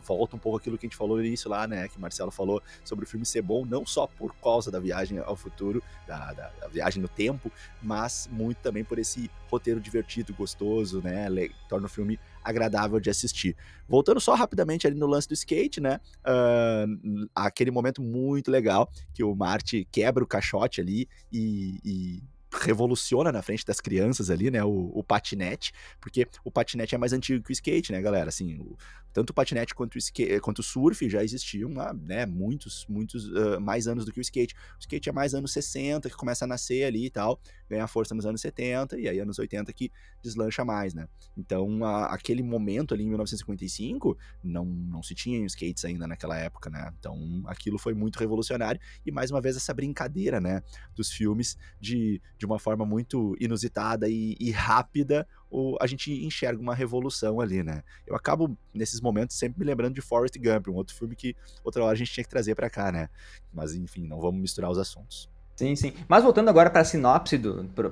volta um pouco aquilo que a gente falou no início lá, né, que o Marcelo falou sobre o filme ser bom, não só por causa da viagem ao futuro, da viagem no tempo, mas muito também por esse roteiro divertido, gostoso, né, torna o filme agradável de assistir. Voltando só rapidamente ali no lance do skate, né, aquele momento muito legal que o Marty quebra o caixote ali e revoluciona na frente das crianças ali, né, o patinete, porque o patinete é mais antigo que o skate, né, galera, assim, tanto o patinete quanto o surf já existiam há, né, muitos mais anos do que o skate. O skate é mais anos 60, que começa a nascer ali e tal, ganha força nos anos 70, e aí anos 80 que deslancha mais, né. Então, aquele momento ali em 1955, não se tinha skates ainda naquela época, né, então aquilo foi muito revolucionário, e mais uma vez essa brincadeira, né, dos filmes de uma forma muito inusitada e rápida, a gente enxerga uma revolução ali, né. Eu acabo, nesses momentos, sempre me lembrando de Forrest Gump, um outro filme que outra hora a gente tinha que trazer pra cá, né. Mas, enfim, não vamos misturar os assuntos. Sim, sim. Mas voltando agora para a sinopse,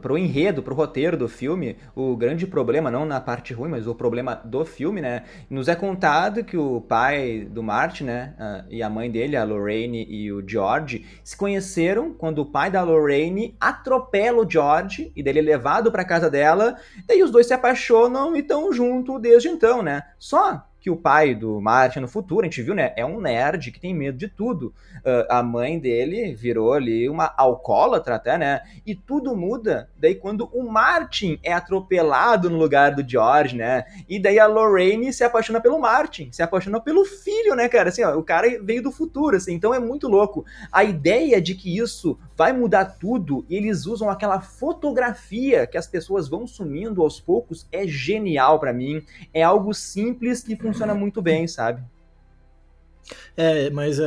pro enredo, pro roteiro do filme, o grande problema, não na parte ruim, mas o problema do filme, né, nos é contado que o pai do Marty, né, e a mãe dele, a Lorraine e o George, se conheceram quando o pai da Lorraine atropela o George, e daí ele é levado para casa dela, daí os dois se apaixonam e estão juntos desde então, né. Só que o pai do Martin no futuro, a gente viu, né, é um nerd que tem medo de tudo. A mãe dele virou ali uma alcoólatra até, né, e tudo muda daí quando o Martin é atropelado no lugar do George, né, e daí a Lorraine se apaixona pelo Martin, se apaixona pelo filho, né, cara, assim, ó, o cara veio do futuro, assim, então é muito louco. A ideia de que isso vai mudar tudo, e eles usam aquela fotografia que as pessoas vão sumindo aos poucos, é genial pra mim, é algo simples que funciona muito bem, sabe? Mas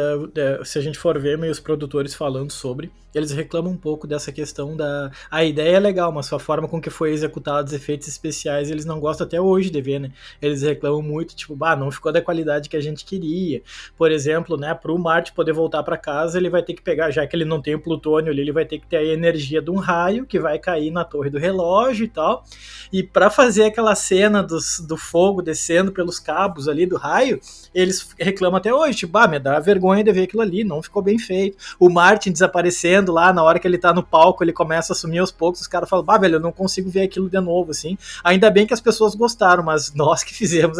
se a gente for ver meio os produtores falando sobre, eles reclamam um pouco dessa questão da... A ideia é legal, mas a forma com que foi executado os efeitos especiais, eles não gostam até hoje de ver, né? Eles reclamam muito, tipo, não ficou da qualidade que a gente queria. Por exemplo, né, pro Marty poder voltar para casa, ele vai ter que pegar, já que ele não tem o plutônio ali, ele vai ter que ter a energia de um raio que vai cair na torre do relógio e tal. E para fazer aquela cena do fogo descendo pelos cabos ali do raio, eles reclamam até hoje, tipo, me dá vergonha de ver aquilo ali, não ficou bem feito. O Martin desaparecendo lá, na hora que ele tá no palco, ele começa a sumir aos poucos, os caras falam, velho, eu não consigo ver aquilo de novo, assim. Ainda bem que as pessoas gostaram, mas nós que fizemos,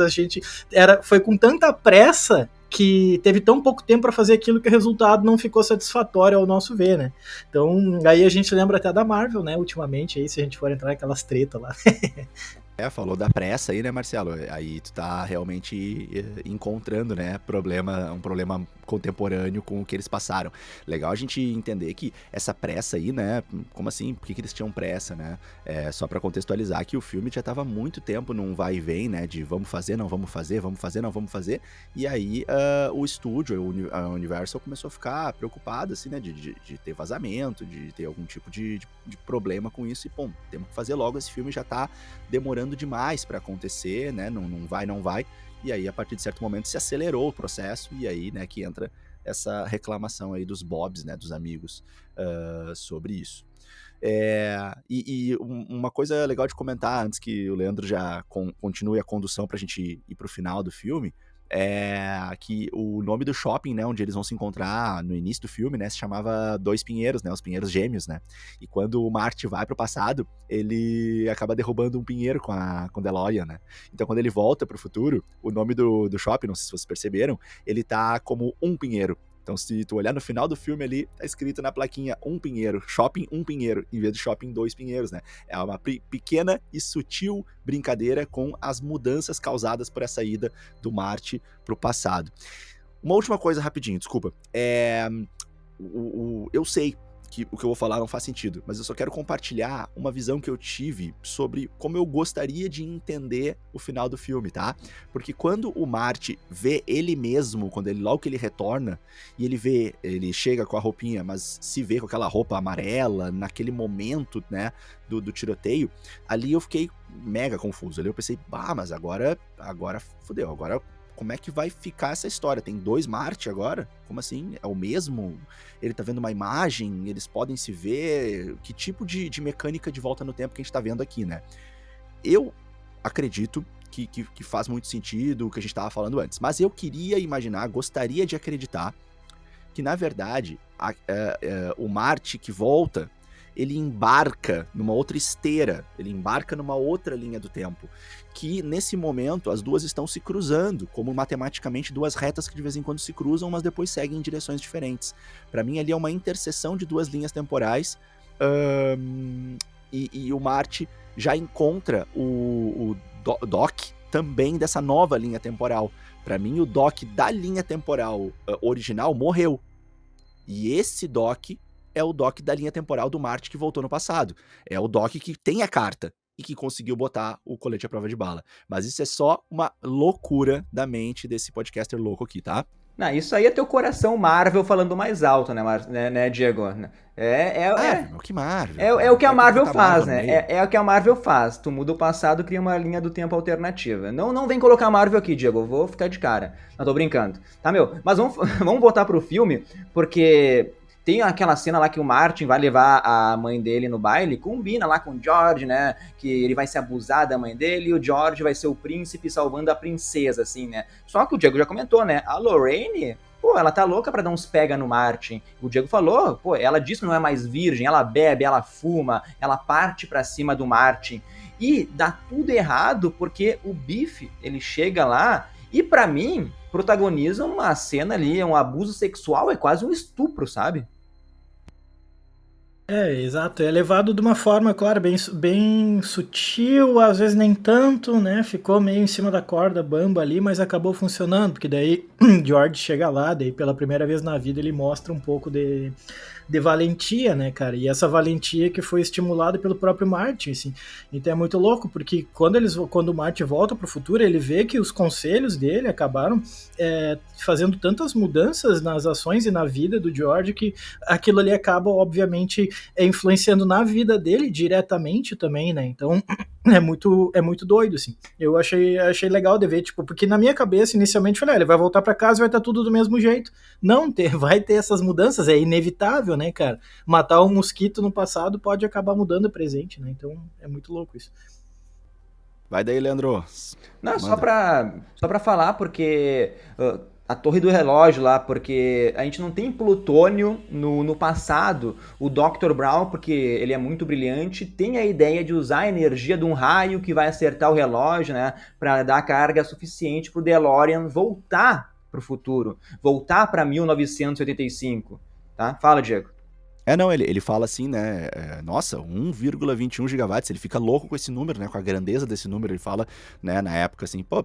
foi com tanta pressa que teve tão pouco tempo para fazer aquilo que o resultado não ficou satisfatório ao nosso ver, né? Então, aí a gente lembra até da Marvel, né, ultimamente, aí, se a gente for entrar naquelas tretas lá. Falou da pressa aí, né, Marcelo? Aí tu tá realmente encontrando, né, um problema contemporâneo com o que eles passaram. Legal a gente entender que essa pressa aí, né, como assim? Por que eles tinham pressa, né? Só pra contextualizar que o filme já tava há muito tempo num vai e vem, né, de vamos fazer, não vamos fazer, vamos fazer, não vamos fazer, e aí o estúdio, a Universal começou a ficar preocupada, assim, né, de ter vazamento, de ter algum tipo de problema com isso, e pô, temos que fazer logo, esse filme já tá demorando demais para acontecer, né? Não vai. E aí, a partir de certo momento, se acelerou o processo, e aí, né, que entra essa reclamação aí dos Bobs, né, dos amigos, sobre isso. Uma coisa legal de comentar, antes que o Leandro já continue a condução pra gente ir pro final do filme, é que o nome do shopping, né, onde eles vão se encontrar no início do filme, né, se chamava Dois Pinheiros, né, os Pinheiros Gêmeos, né, e quando o Marty vai pro passado, ele acaba derrubando um pinheiro com o DeLorean, né, então quando ele volta pro futuro, o nome do shopping, não sei se vocês perceberam, ele tá como Um Pinheiro. Então, se tu olhar no final do filme ali, tá escrito na plaquinha Um Pinheiro, Shopping Um Pinheiro, em vez de Shopping Dois Pinheiros, né? É uma pequena e sutil brincadeira com as mudanças causadas por essa ida do Marty pro passado. Uma última coisa rapidinho, desculpa. Eu sei que o que eu vou falar não faz sentido, mas eu só quero compartilhar uma visão que eu tive sobre como eu gostaria de entender o final do filme, tá? Porque quando o Marty vê ele mesmo, logo que ele retorna, e ele chega com a roupinha, mas se vê com aquela roupa amarela, naquele momento, né, do tiroteio, ali eu fiquei mega confuso, ali eu pensei, mas agora fudeu, agora como é que vai ficar essa história? Tem dois Marty agora? Como assim? É o mesmo? Ele tá vendo uma imagem? Eles podem se ver? Que tipo de mecânica de volta no tempo que a gente tá vendo aqui, né? Eu acredito que faz muito sentido o que a gente tava falando antes, mas eu gostaria de acreditar que, na verdade, o Marty que volta, ele embarca numa outra esteira, ele embarca numa outra linha do tempo, que nesse momento as duas estão se cruzando, como matematicamente duas retas que de vez em quando se cruzam, mas depois seguem em direções diferentes. Para mim ali é uma interseção de duas linhas temporais, E o Marty já encontra o Doc também dessa nova linha temporal. Pra mim, o Doc da linha temporal original morreu. E esse Doc é o Doc da linha temporal do Marty que voltou no passado. É o Doc que tem a carta e que conseguiu botar o colete à prova de bala. Mas isso é só uma loucura da mente desse podcaster louco aqui, tá? Não, isso aí é teu coração Marvel falando mais alto, né, Diego? Que Marvel. É o que a Marvel faz, Marvel né? É o que a Marvel faz. Tu muda o passado, cria uma linha do tempo alternativa. Não vem colocar Marvel aqui, Diego. Eu vou ficar de cara. Não, tô brincando. Tá, meu? Mas vamos voltar pro filme, porque tem aquela cena lá que o Martin vai levar a mãe dele no baile, combina lá com o George, né? Que ele vai se abusar da mãe dele e o George vai ser o príncipe salvando a princesa, assim, né? Só que o Diego já comentou, né? A Lorraine, pô, ela tá louca pra dar uns pega no Martin. O Diego falou, pô, ela diz que não é mais virgem, ela bebe, ela fuma, ela parte pra cima do Martin. E dá tudo errado porque o Biff, ele chega lá e pra mim, protagoniza uma cena ali, um abuso sexual, é quase um estupro, sabe? Exato. É levado de uma forma, claro, bem sutil, às vezes nem tanto, né? Ficou meio em cima da corda bamba ali, mas acabou funcionando, porque daí George chega lá, daí pela primeira vez na vida ele mostra um pouco de valentia, né, cara? E essa valentia que foi estimulada pelo próprio Martin, assim. Então é muito louco, porque quando o Martin volta pro futuro, ele vê que os conselhos dele acabaram fazendo tantas mudanças nas ações e na vida do George que aquilo ali acaba, obviamente, influenciando na vida dele diretamente também, né? Então é muito doido, assim. Eu achei legal de ver, tipo, porque na minha cabeça, inicialmente, eu falei, ele vai voltar pra casa e vai estar tudo do mesmo jeito. Não, vai ter essas mudanças, é inevitável, né, cara? Matar um mosquito no passado pode acabar mudando o presente, né? Então é muito louco isso. Vai daí, Leandro. Não, só pra falar, porque a torre do relógio lá, porque a gente não tem plutônio no passado. O Dr. Brown, porque ele é muito brilhante, tem a ideia de usar a energia de um raio que vai acertar o relógio, né, pra dar carga suficiente pro DeLorean voltar pro futuro, voltar pra 1985, tá? Fala, Diego. Não, ele fala assim, né, nossa, 1,21 gigawatts, ele fica louco com esse número, né, com a grandeza desse número, ele fala, né, na época assim, pô,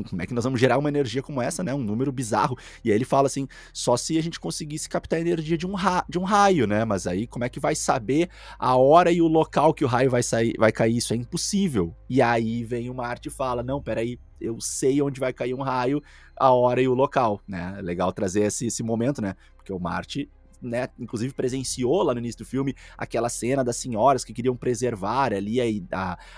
como é que nós vamos gerar uma energia como essa, né, um número bizarro, e aí ele fala assim, só se a gente conseguisse captar a energia de um raio, né, mas aí como é que vai saber a hora e o local que o raio vai cair, isso é impossível, e aí vem o Marty e fala, não, peraí, eu sei onde vai cair um raio, a hora e o local, né, é legal trazer esse momento, né, porque o Marty, né, inclusive presenciou lá no início do filme aquela cena das senhoras que queriam preservar ali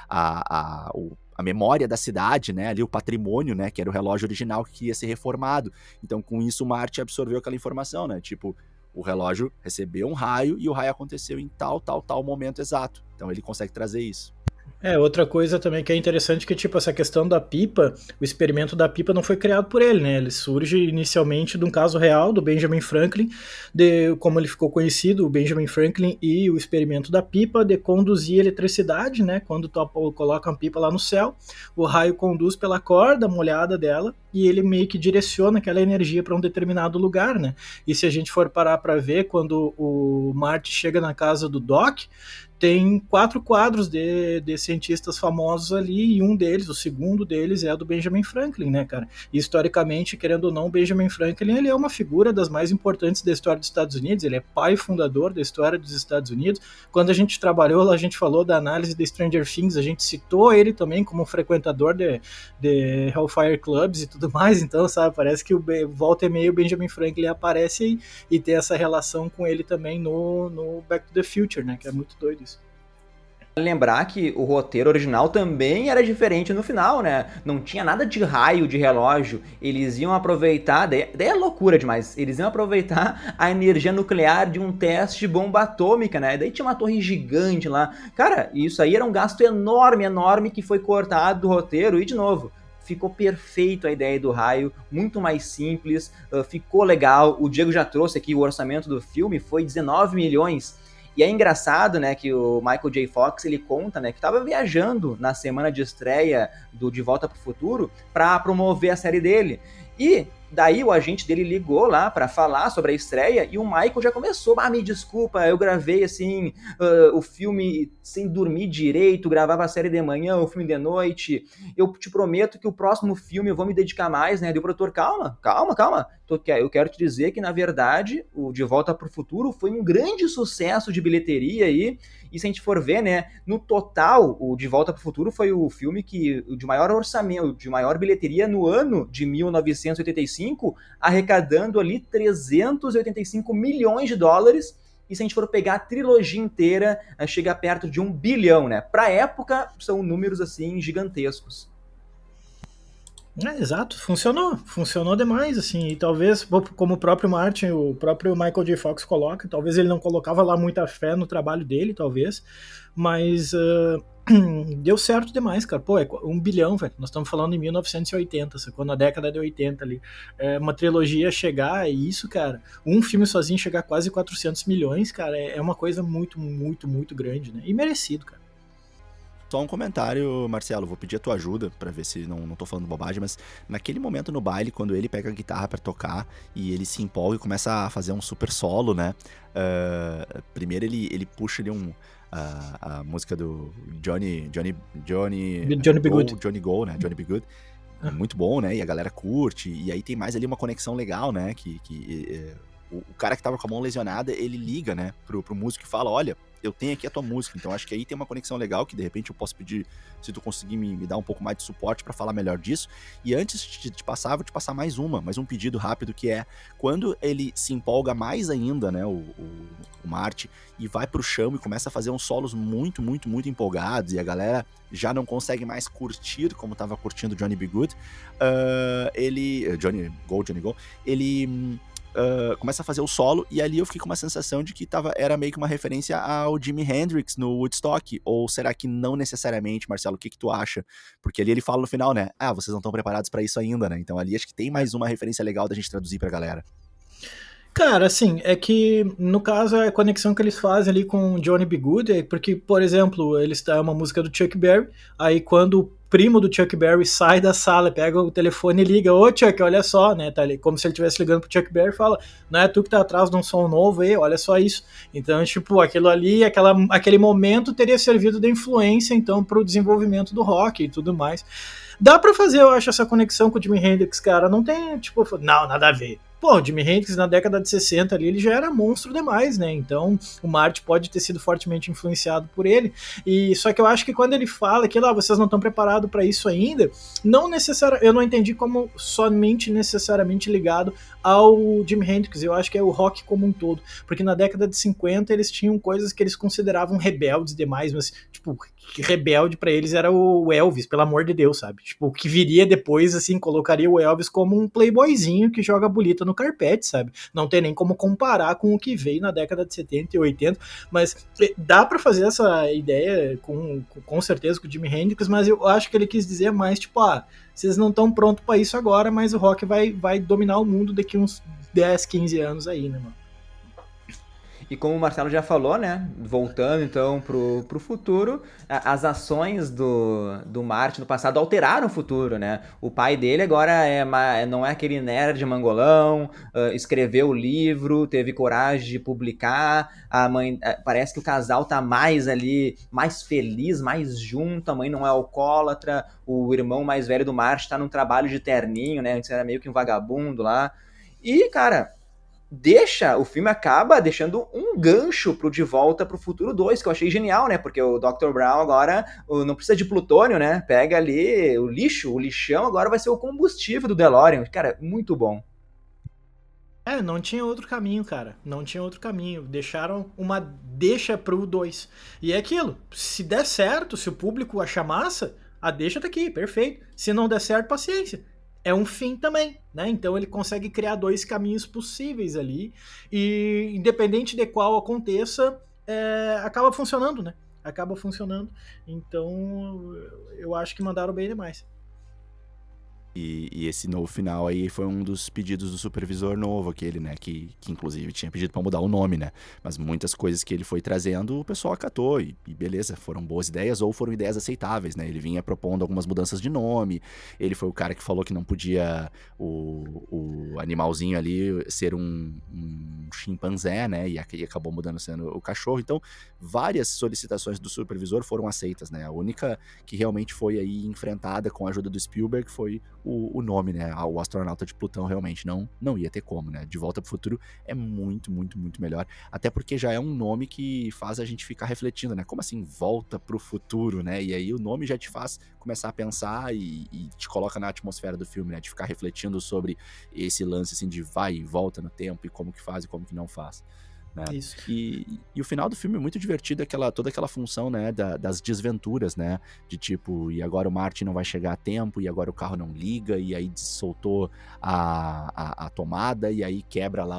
a memória da cidade, né, ali o patrimônio, né, que era o relógio original que ia ser reformado. Então, com isso, o Marty absorveu aquela informação, né, tipo, o relógio recebeu um raio e o raio aconteceu em tal momento exato. Então, ele consegue trazer isso. Outra coisa também que é interessante que, tipo, essa questão da pipa, o experimento da pipa não foi criado por ele, né? Ele surge inicialmente de um caso real do Benjamin Franklin, como ele ficou conhecido, o Benjamin Franklin e o experimento da pipa de conduzir eletricidade, né? Quando tu coloca uma pipa lá no céu, o raio conduz pela corda molhada dela e ele meio que direciona aquela energia para um determinado lugar, né? E se a gente for parar para ver, quando o Marty chega na casa do Doc, tem 4 quadros de cientistas famosos ali, e um deles, o segundo deles, é do Benjamin Franklin, né, cara? E, historicamente, querendo ou não, o Benjamin Franklin, ele é uma figura das mais importantes da história dos Estados Unidos, ele é pai fundador da história dos Estados Unidos. Quando a gente trabalhou lá, a gente falou da análise de Stranger Things, a gente citou ele também como frequentador de Hellfire Clubs e tudo mais, então, sabe, parece que volta e meia o Benjamin Franklin aparece e tem essa relação com ele também no Back to the Future, né, que é muito doido isso. Lembrar que o roteiro original também era diferente no final, né? Não tinha nada de raio de relógio. Eles iam aproveitar, daí é loucura demais, eles iam aproveitar a energia nuclear de um teste de bomba atômica, né? Daí tinha uma torre gigante lá. Cara, isso aí era um gasto enorme que foi cortado do roteiro e, de novo, ficou perfeito a ideia do raio, muito mais simples, ficou legal. O Diego já trouxe aqui o orçamento do filme, foi 19 milhões. E é engraçado, né, que o Michael J. Fox, ele conta, né, que estava viajando na semana de estreia do De Volta para o Futuro para promover a série dele. E Daí o agente dele ligou lá pra falar sobre a estreia e o Michael já começou, me desculpa, eu gravei assim, o filme sem dormir direito, gravava a série de manhã, o filme de noite, eu te prometo que o próximo filme eu vou me dedicar mais, né? Deu o produtor, calma, eu quero te dizer que na verdade o De Volta pro Futuro foi um grande sucesso de bilheteria aí, e se a gente for ver, né, no total, o De Volta pro Futuro foi o filme de maior orçamento, de maior bilheteria no ano de 1985, arrecadando ali 385 milhões de dólares, e se a gente for pegar a trilogia inteira, chega perto de 1 bilhão, né? Pra época, são números, assim, gigantescos. Exato, funcionou demais, assim, e talvez, como o próprio Martin, o próprio Michael J. Fox coloca, talvez ele não colocava lá muita fé no trabalho dele, talvez, mas deu certo demais, cara. Pô, é 1 bilhão, velho, nós estamos falando em 1980, sacou? Na década de 80 ali. Uma trilogia chegar, é isso, cara, um filme sozinho chegar a quase 400 milhões, cara, é uma coisa muito, muito, muito grande, né, e merecido, cara. Só um comentário, Marcelo, vou pedir a tua ajuda pra ver se não tô falando bobagem, mas naquele momento no baile, quando ele pega a guitarra pra tocar e ele se empolga e começa a fazer um super solo, né? Primeiro ele puxa ali a música do Johnny B. Good. Johnny Go, né? Johnny B. Good. Muito bom, né? E a galera curte, e aí tem mais ali uma conexão legal, né? O cara que tava com a mão lesionada, ele liga, né, pro músico e fala, olha, eu tenho aqui a tua música, então acho que aí tem uma conexão legal, que de repente eu posso pedir, se tu conseguir me dar um pouco mais de suporte pra falar melhor disso. E antes de te passar, vou te passar mais um pedido rápido, que é, quando ele se empolga mais ainda, né, o Marty, e vai pro chão e começa a fazer uns solos muito, muito, muito empolgados, e a galera já não consegue mais curtir como tava curtindo Johnny B. Good, Johnny Go, ele começa a fazer o solo, e ali eu fiquei com uma sensação de que era meio que uma referência ao Jimi Hendrix no Woodstock, ou será que não necessariamente, Marcelo? O que tu acha? Porque ali ele fala no final, né, vocês não estão preparados pra isso ainda, né, então ali acho que tem mais uma referência legal da gente traduzir pra galera. Cara, assim, é que no caso a conexão que eles fazem ali com Johnny B. Good é porque, por exemplo, é uma música do Chuck Berry, aí quando o primo do Chuck Berry sai da sala, pega o telefone e liga, ô Chuck, olha só, né, tá ali, como se ele estivesse ligando pro Chuck Berry e fala, não é tu que tá atrás de um som novo aí, olha só isso. Então, tipo, aquilo ali, aquele momento teria servido de influência, então, pro desenvolvimento do rock e tudo mais. Dá pra fazer, eu acho, essa conexão com o Jimi Hendrix, cara, não tem, tipo, não, nada a ver. Pô, o Jimi Hendrix na década de 60 ali, ele já era monstro demais, né? Então, o Marty pode ter sido fortemente influenciado por ele. E só que eu acho que quando ele fala que vocês não estão preparados para isso ainda, eu não entendi como somente necessariamente ligado ao Jimi Hendrix. Eu acho que é o rock como um todo, porque na década de 50 eles tinham coisas que eles consideravam rebeldes demais, mas tipo, que rebelde para eles era o Elvis, pelo amor de Deus, sabe? Tipo, o que viria depois, assim, colocaria o Elvis como um playboyzinho que joga bolita no carpete, sabe? Não tem nem como comparar com o que veio na década de 70 e 80, mas dá pra fazer essa ideia com certeza com o Jimi Hendrix, mas eu acho que ele quis dizer mais, tipo, vocês não estão prontos pra isso agora, mas o rock vai dominar o mundo daqui uns 10, 15 anos aí, né, mano? E como o Marcelo já falou, né, voltando então pro futuro, as ações do Marty no passado alteraram o futuro, né? O pai dele agora não é aquele nerd mangolão, escreveu o livro, teve coragem de publicar, a mãe, parece que o casal tá mais ali, mais feliz, mais junto, a mãe não é alcoólatra, o irmão mais velho do Marty tá num trabalho de terninho, né? Antes era meio que um vagabundo lá. E, cara, o filme acaba deixando um gancho pro De Volta pro Futuro 2, que eu achei genial, né? Porque o Dr. Brown agora não precisa de plutônio, né? Pega ali o lixão agora vai ser o combustível do DeLorean. Cara, muito bom. Não tinha outro caminho, cara. Não tinha outro caminho. Deixaram uma deixa pro 2. E é aquilo. Se der certo, se o público achar massa, a deixa tá aqui, perfeito. Se não der certo, paciência. É um fim também, né? Então ele consegue criar 2 caminhos possíveis ali, e independente de qual aconteça, acaba funcionando, né? Acaba funcionando. Então eu acho que mandaram bem demais. E esse novo final aí foi um dos pedidos do supervisor novo, aquele, né, que inclusive tinha pedido pra mudar o nome, né, mas muitas coisas que ele foi trazendo o pessoal acatou e beleza, foram boas ideias ou foram ideias aceitáveis, né, ele vinha propondo algumas mudanças de nome, ele foi o cara que falou que não podia o animalzinho ali ser um chimpanzé, né, e acabou mudando sendo o cachorro, então várias solicitações do supervisor foram aceitas, né, a única que realmente foi aí enfrentada com a ajuda do Spielberg foi o nome, né? O Astronauta de Plutão realmente não ia ter como, né? De Volta pro Futuro é muito, muito, muito melhor. Até porque já é um nome que faz a gente ficar refletindo, né? Como assim Volta pro Futuro, né? E aí o nome já te faz começar a pensar e te coloca na atmosfera do filme, né? De ficar refletindo sobre esse lance, assim, de vai e volta no tempo e como que faz e como que não faz. Né? Isso. E o final do filme é muito divertido, toda aquela função, né, das desventuras, né, de tipo, e agora o Marty não vai chegar a tempo, e agora o carro não liga, e aí soltou a tomada, e aí quebra lá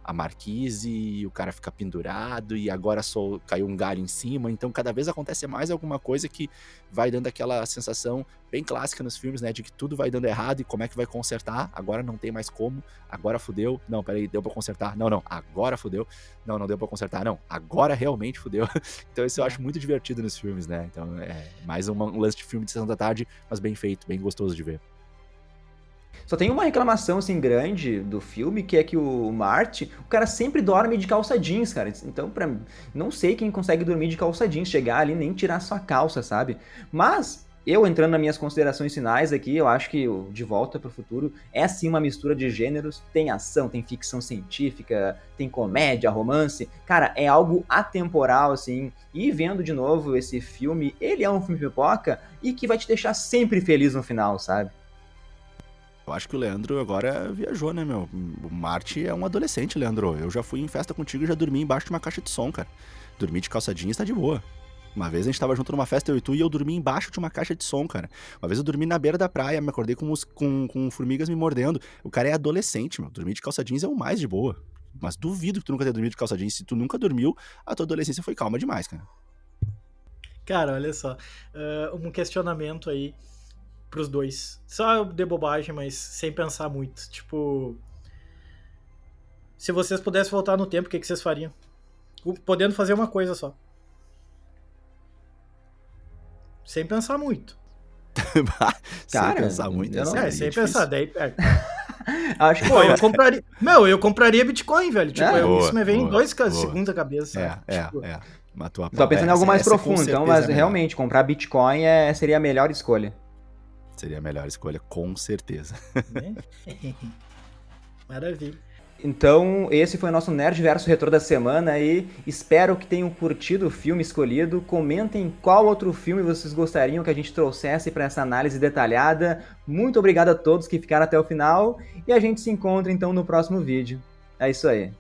a marquise, e o cara fica pendurado, e agora caiu um galho em cima, então cada vez acontece mais alguma coisa que vai dando aquela sensação bem clássica nos filmes, né, de que tudo vai dando errado, e como é que vai consertar, agora não tem mais como, agora fudeu, não, peraí, deu pra consertar, não, agora fudeu, não deu pra consertar, não, agora realmente fudeu. Então isso eu acho muito divertido nos filmes, né, então é mais um lance de filme de sessão da tarde, mas bem feito, bem gostoso de ver. Só tem uma reclamação, assim, grande do filme, que é que o Marty, o cara sempre dorme de calça jeans, cara. Então, não sei quem consegue dormir de calça jeans, chegar ali e nem tirar sua calça, sabe? Mas, eu entrando nas minhas considerações finais aqui, eu acho que o De Volta pro Futuro é, sim, uma mistura de gêneros. Tem ação, tem ficção científica, tem comédia, romance. Cara, é algo atemporal, assim. E vendo de novo esse filme, ele é um filme pipoca e que vai te deixar sempre feliz no final, sabe? Eu acho que o Leandro agora viajou, né, meu? O Marty é um adolescente, Leandro. Eu já fui em festa contigo e já dormi embaixo de uma caixa de som, cara. Dormir de calça jeans tá de boa. Uma vez a gente tava junto numa festa, eu e tu, e eu dormi embaixo de uma caixa de som, cara. Uma vez eu dormi na beira da praia, me acordei com formigas me mordendo. O cara é adolescente, meu. Dormir de calça jeans é o mais de boa. Mas duvido que tu nunca tenha dormido de calça jeans. Se tu nunca dormiu, a tua adolescência foi calma demais, cara. Cara, olha só. Um questionamento aí pros dois. Só de bobagem, mas sem pensar muito. Tipo, se vocês pudessem voltar no tempo, o que vocês fariam? Podendo fazer uma coisa só. Sem pensar muito. Sem pensar muito. eu não- Sem difícil. pensar, daí... Acho que Pô, eu compraria... Meu, eu compraria Bitcoin, velho. Tipo, Boa, isso me vem em boa. segundos a cabeça. Tipo, Matou a Tô pensando em algo mais essa com profundo, então, certeza mas é melhor. realmente, comprar Bitcoin seria a melhor escolha. Seria a melhor escolha, com certeza. né? Maravilha. Então, esse foi o nosso Nerd Verso Retrô da semana e espero que tenham curtido o filme escolhido. Comentem qual outro filme vocês gostariam que a gente trouxesse para essa análise detalhada. Muito obrigado a todos que ficaram até o final e a gente se encontra então no próximo vídeo. É isso aí.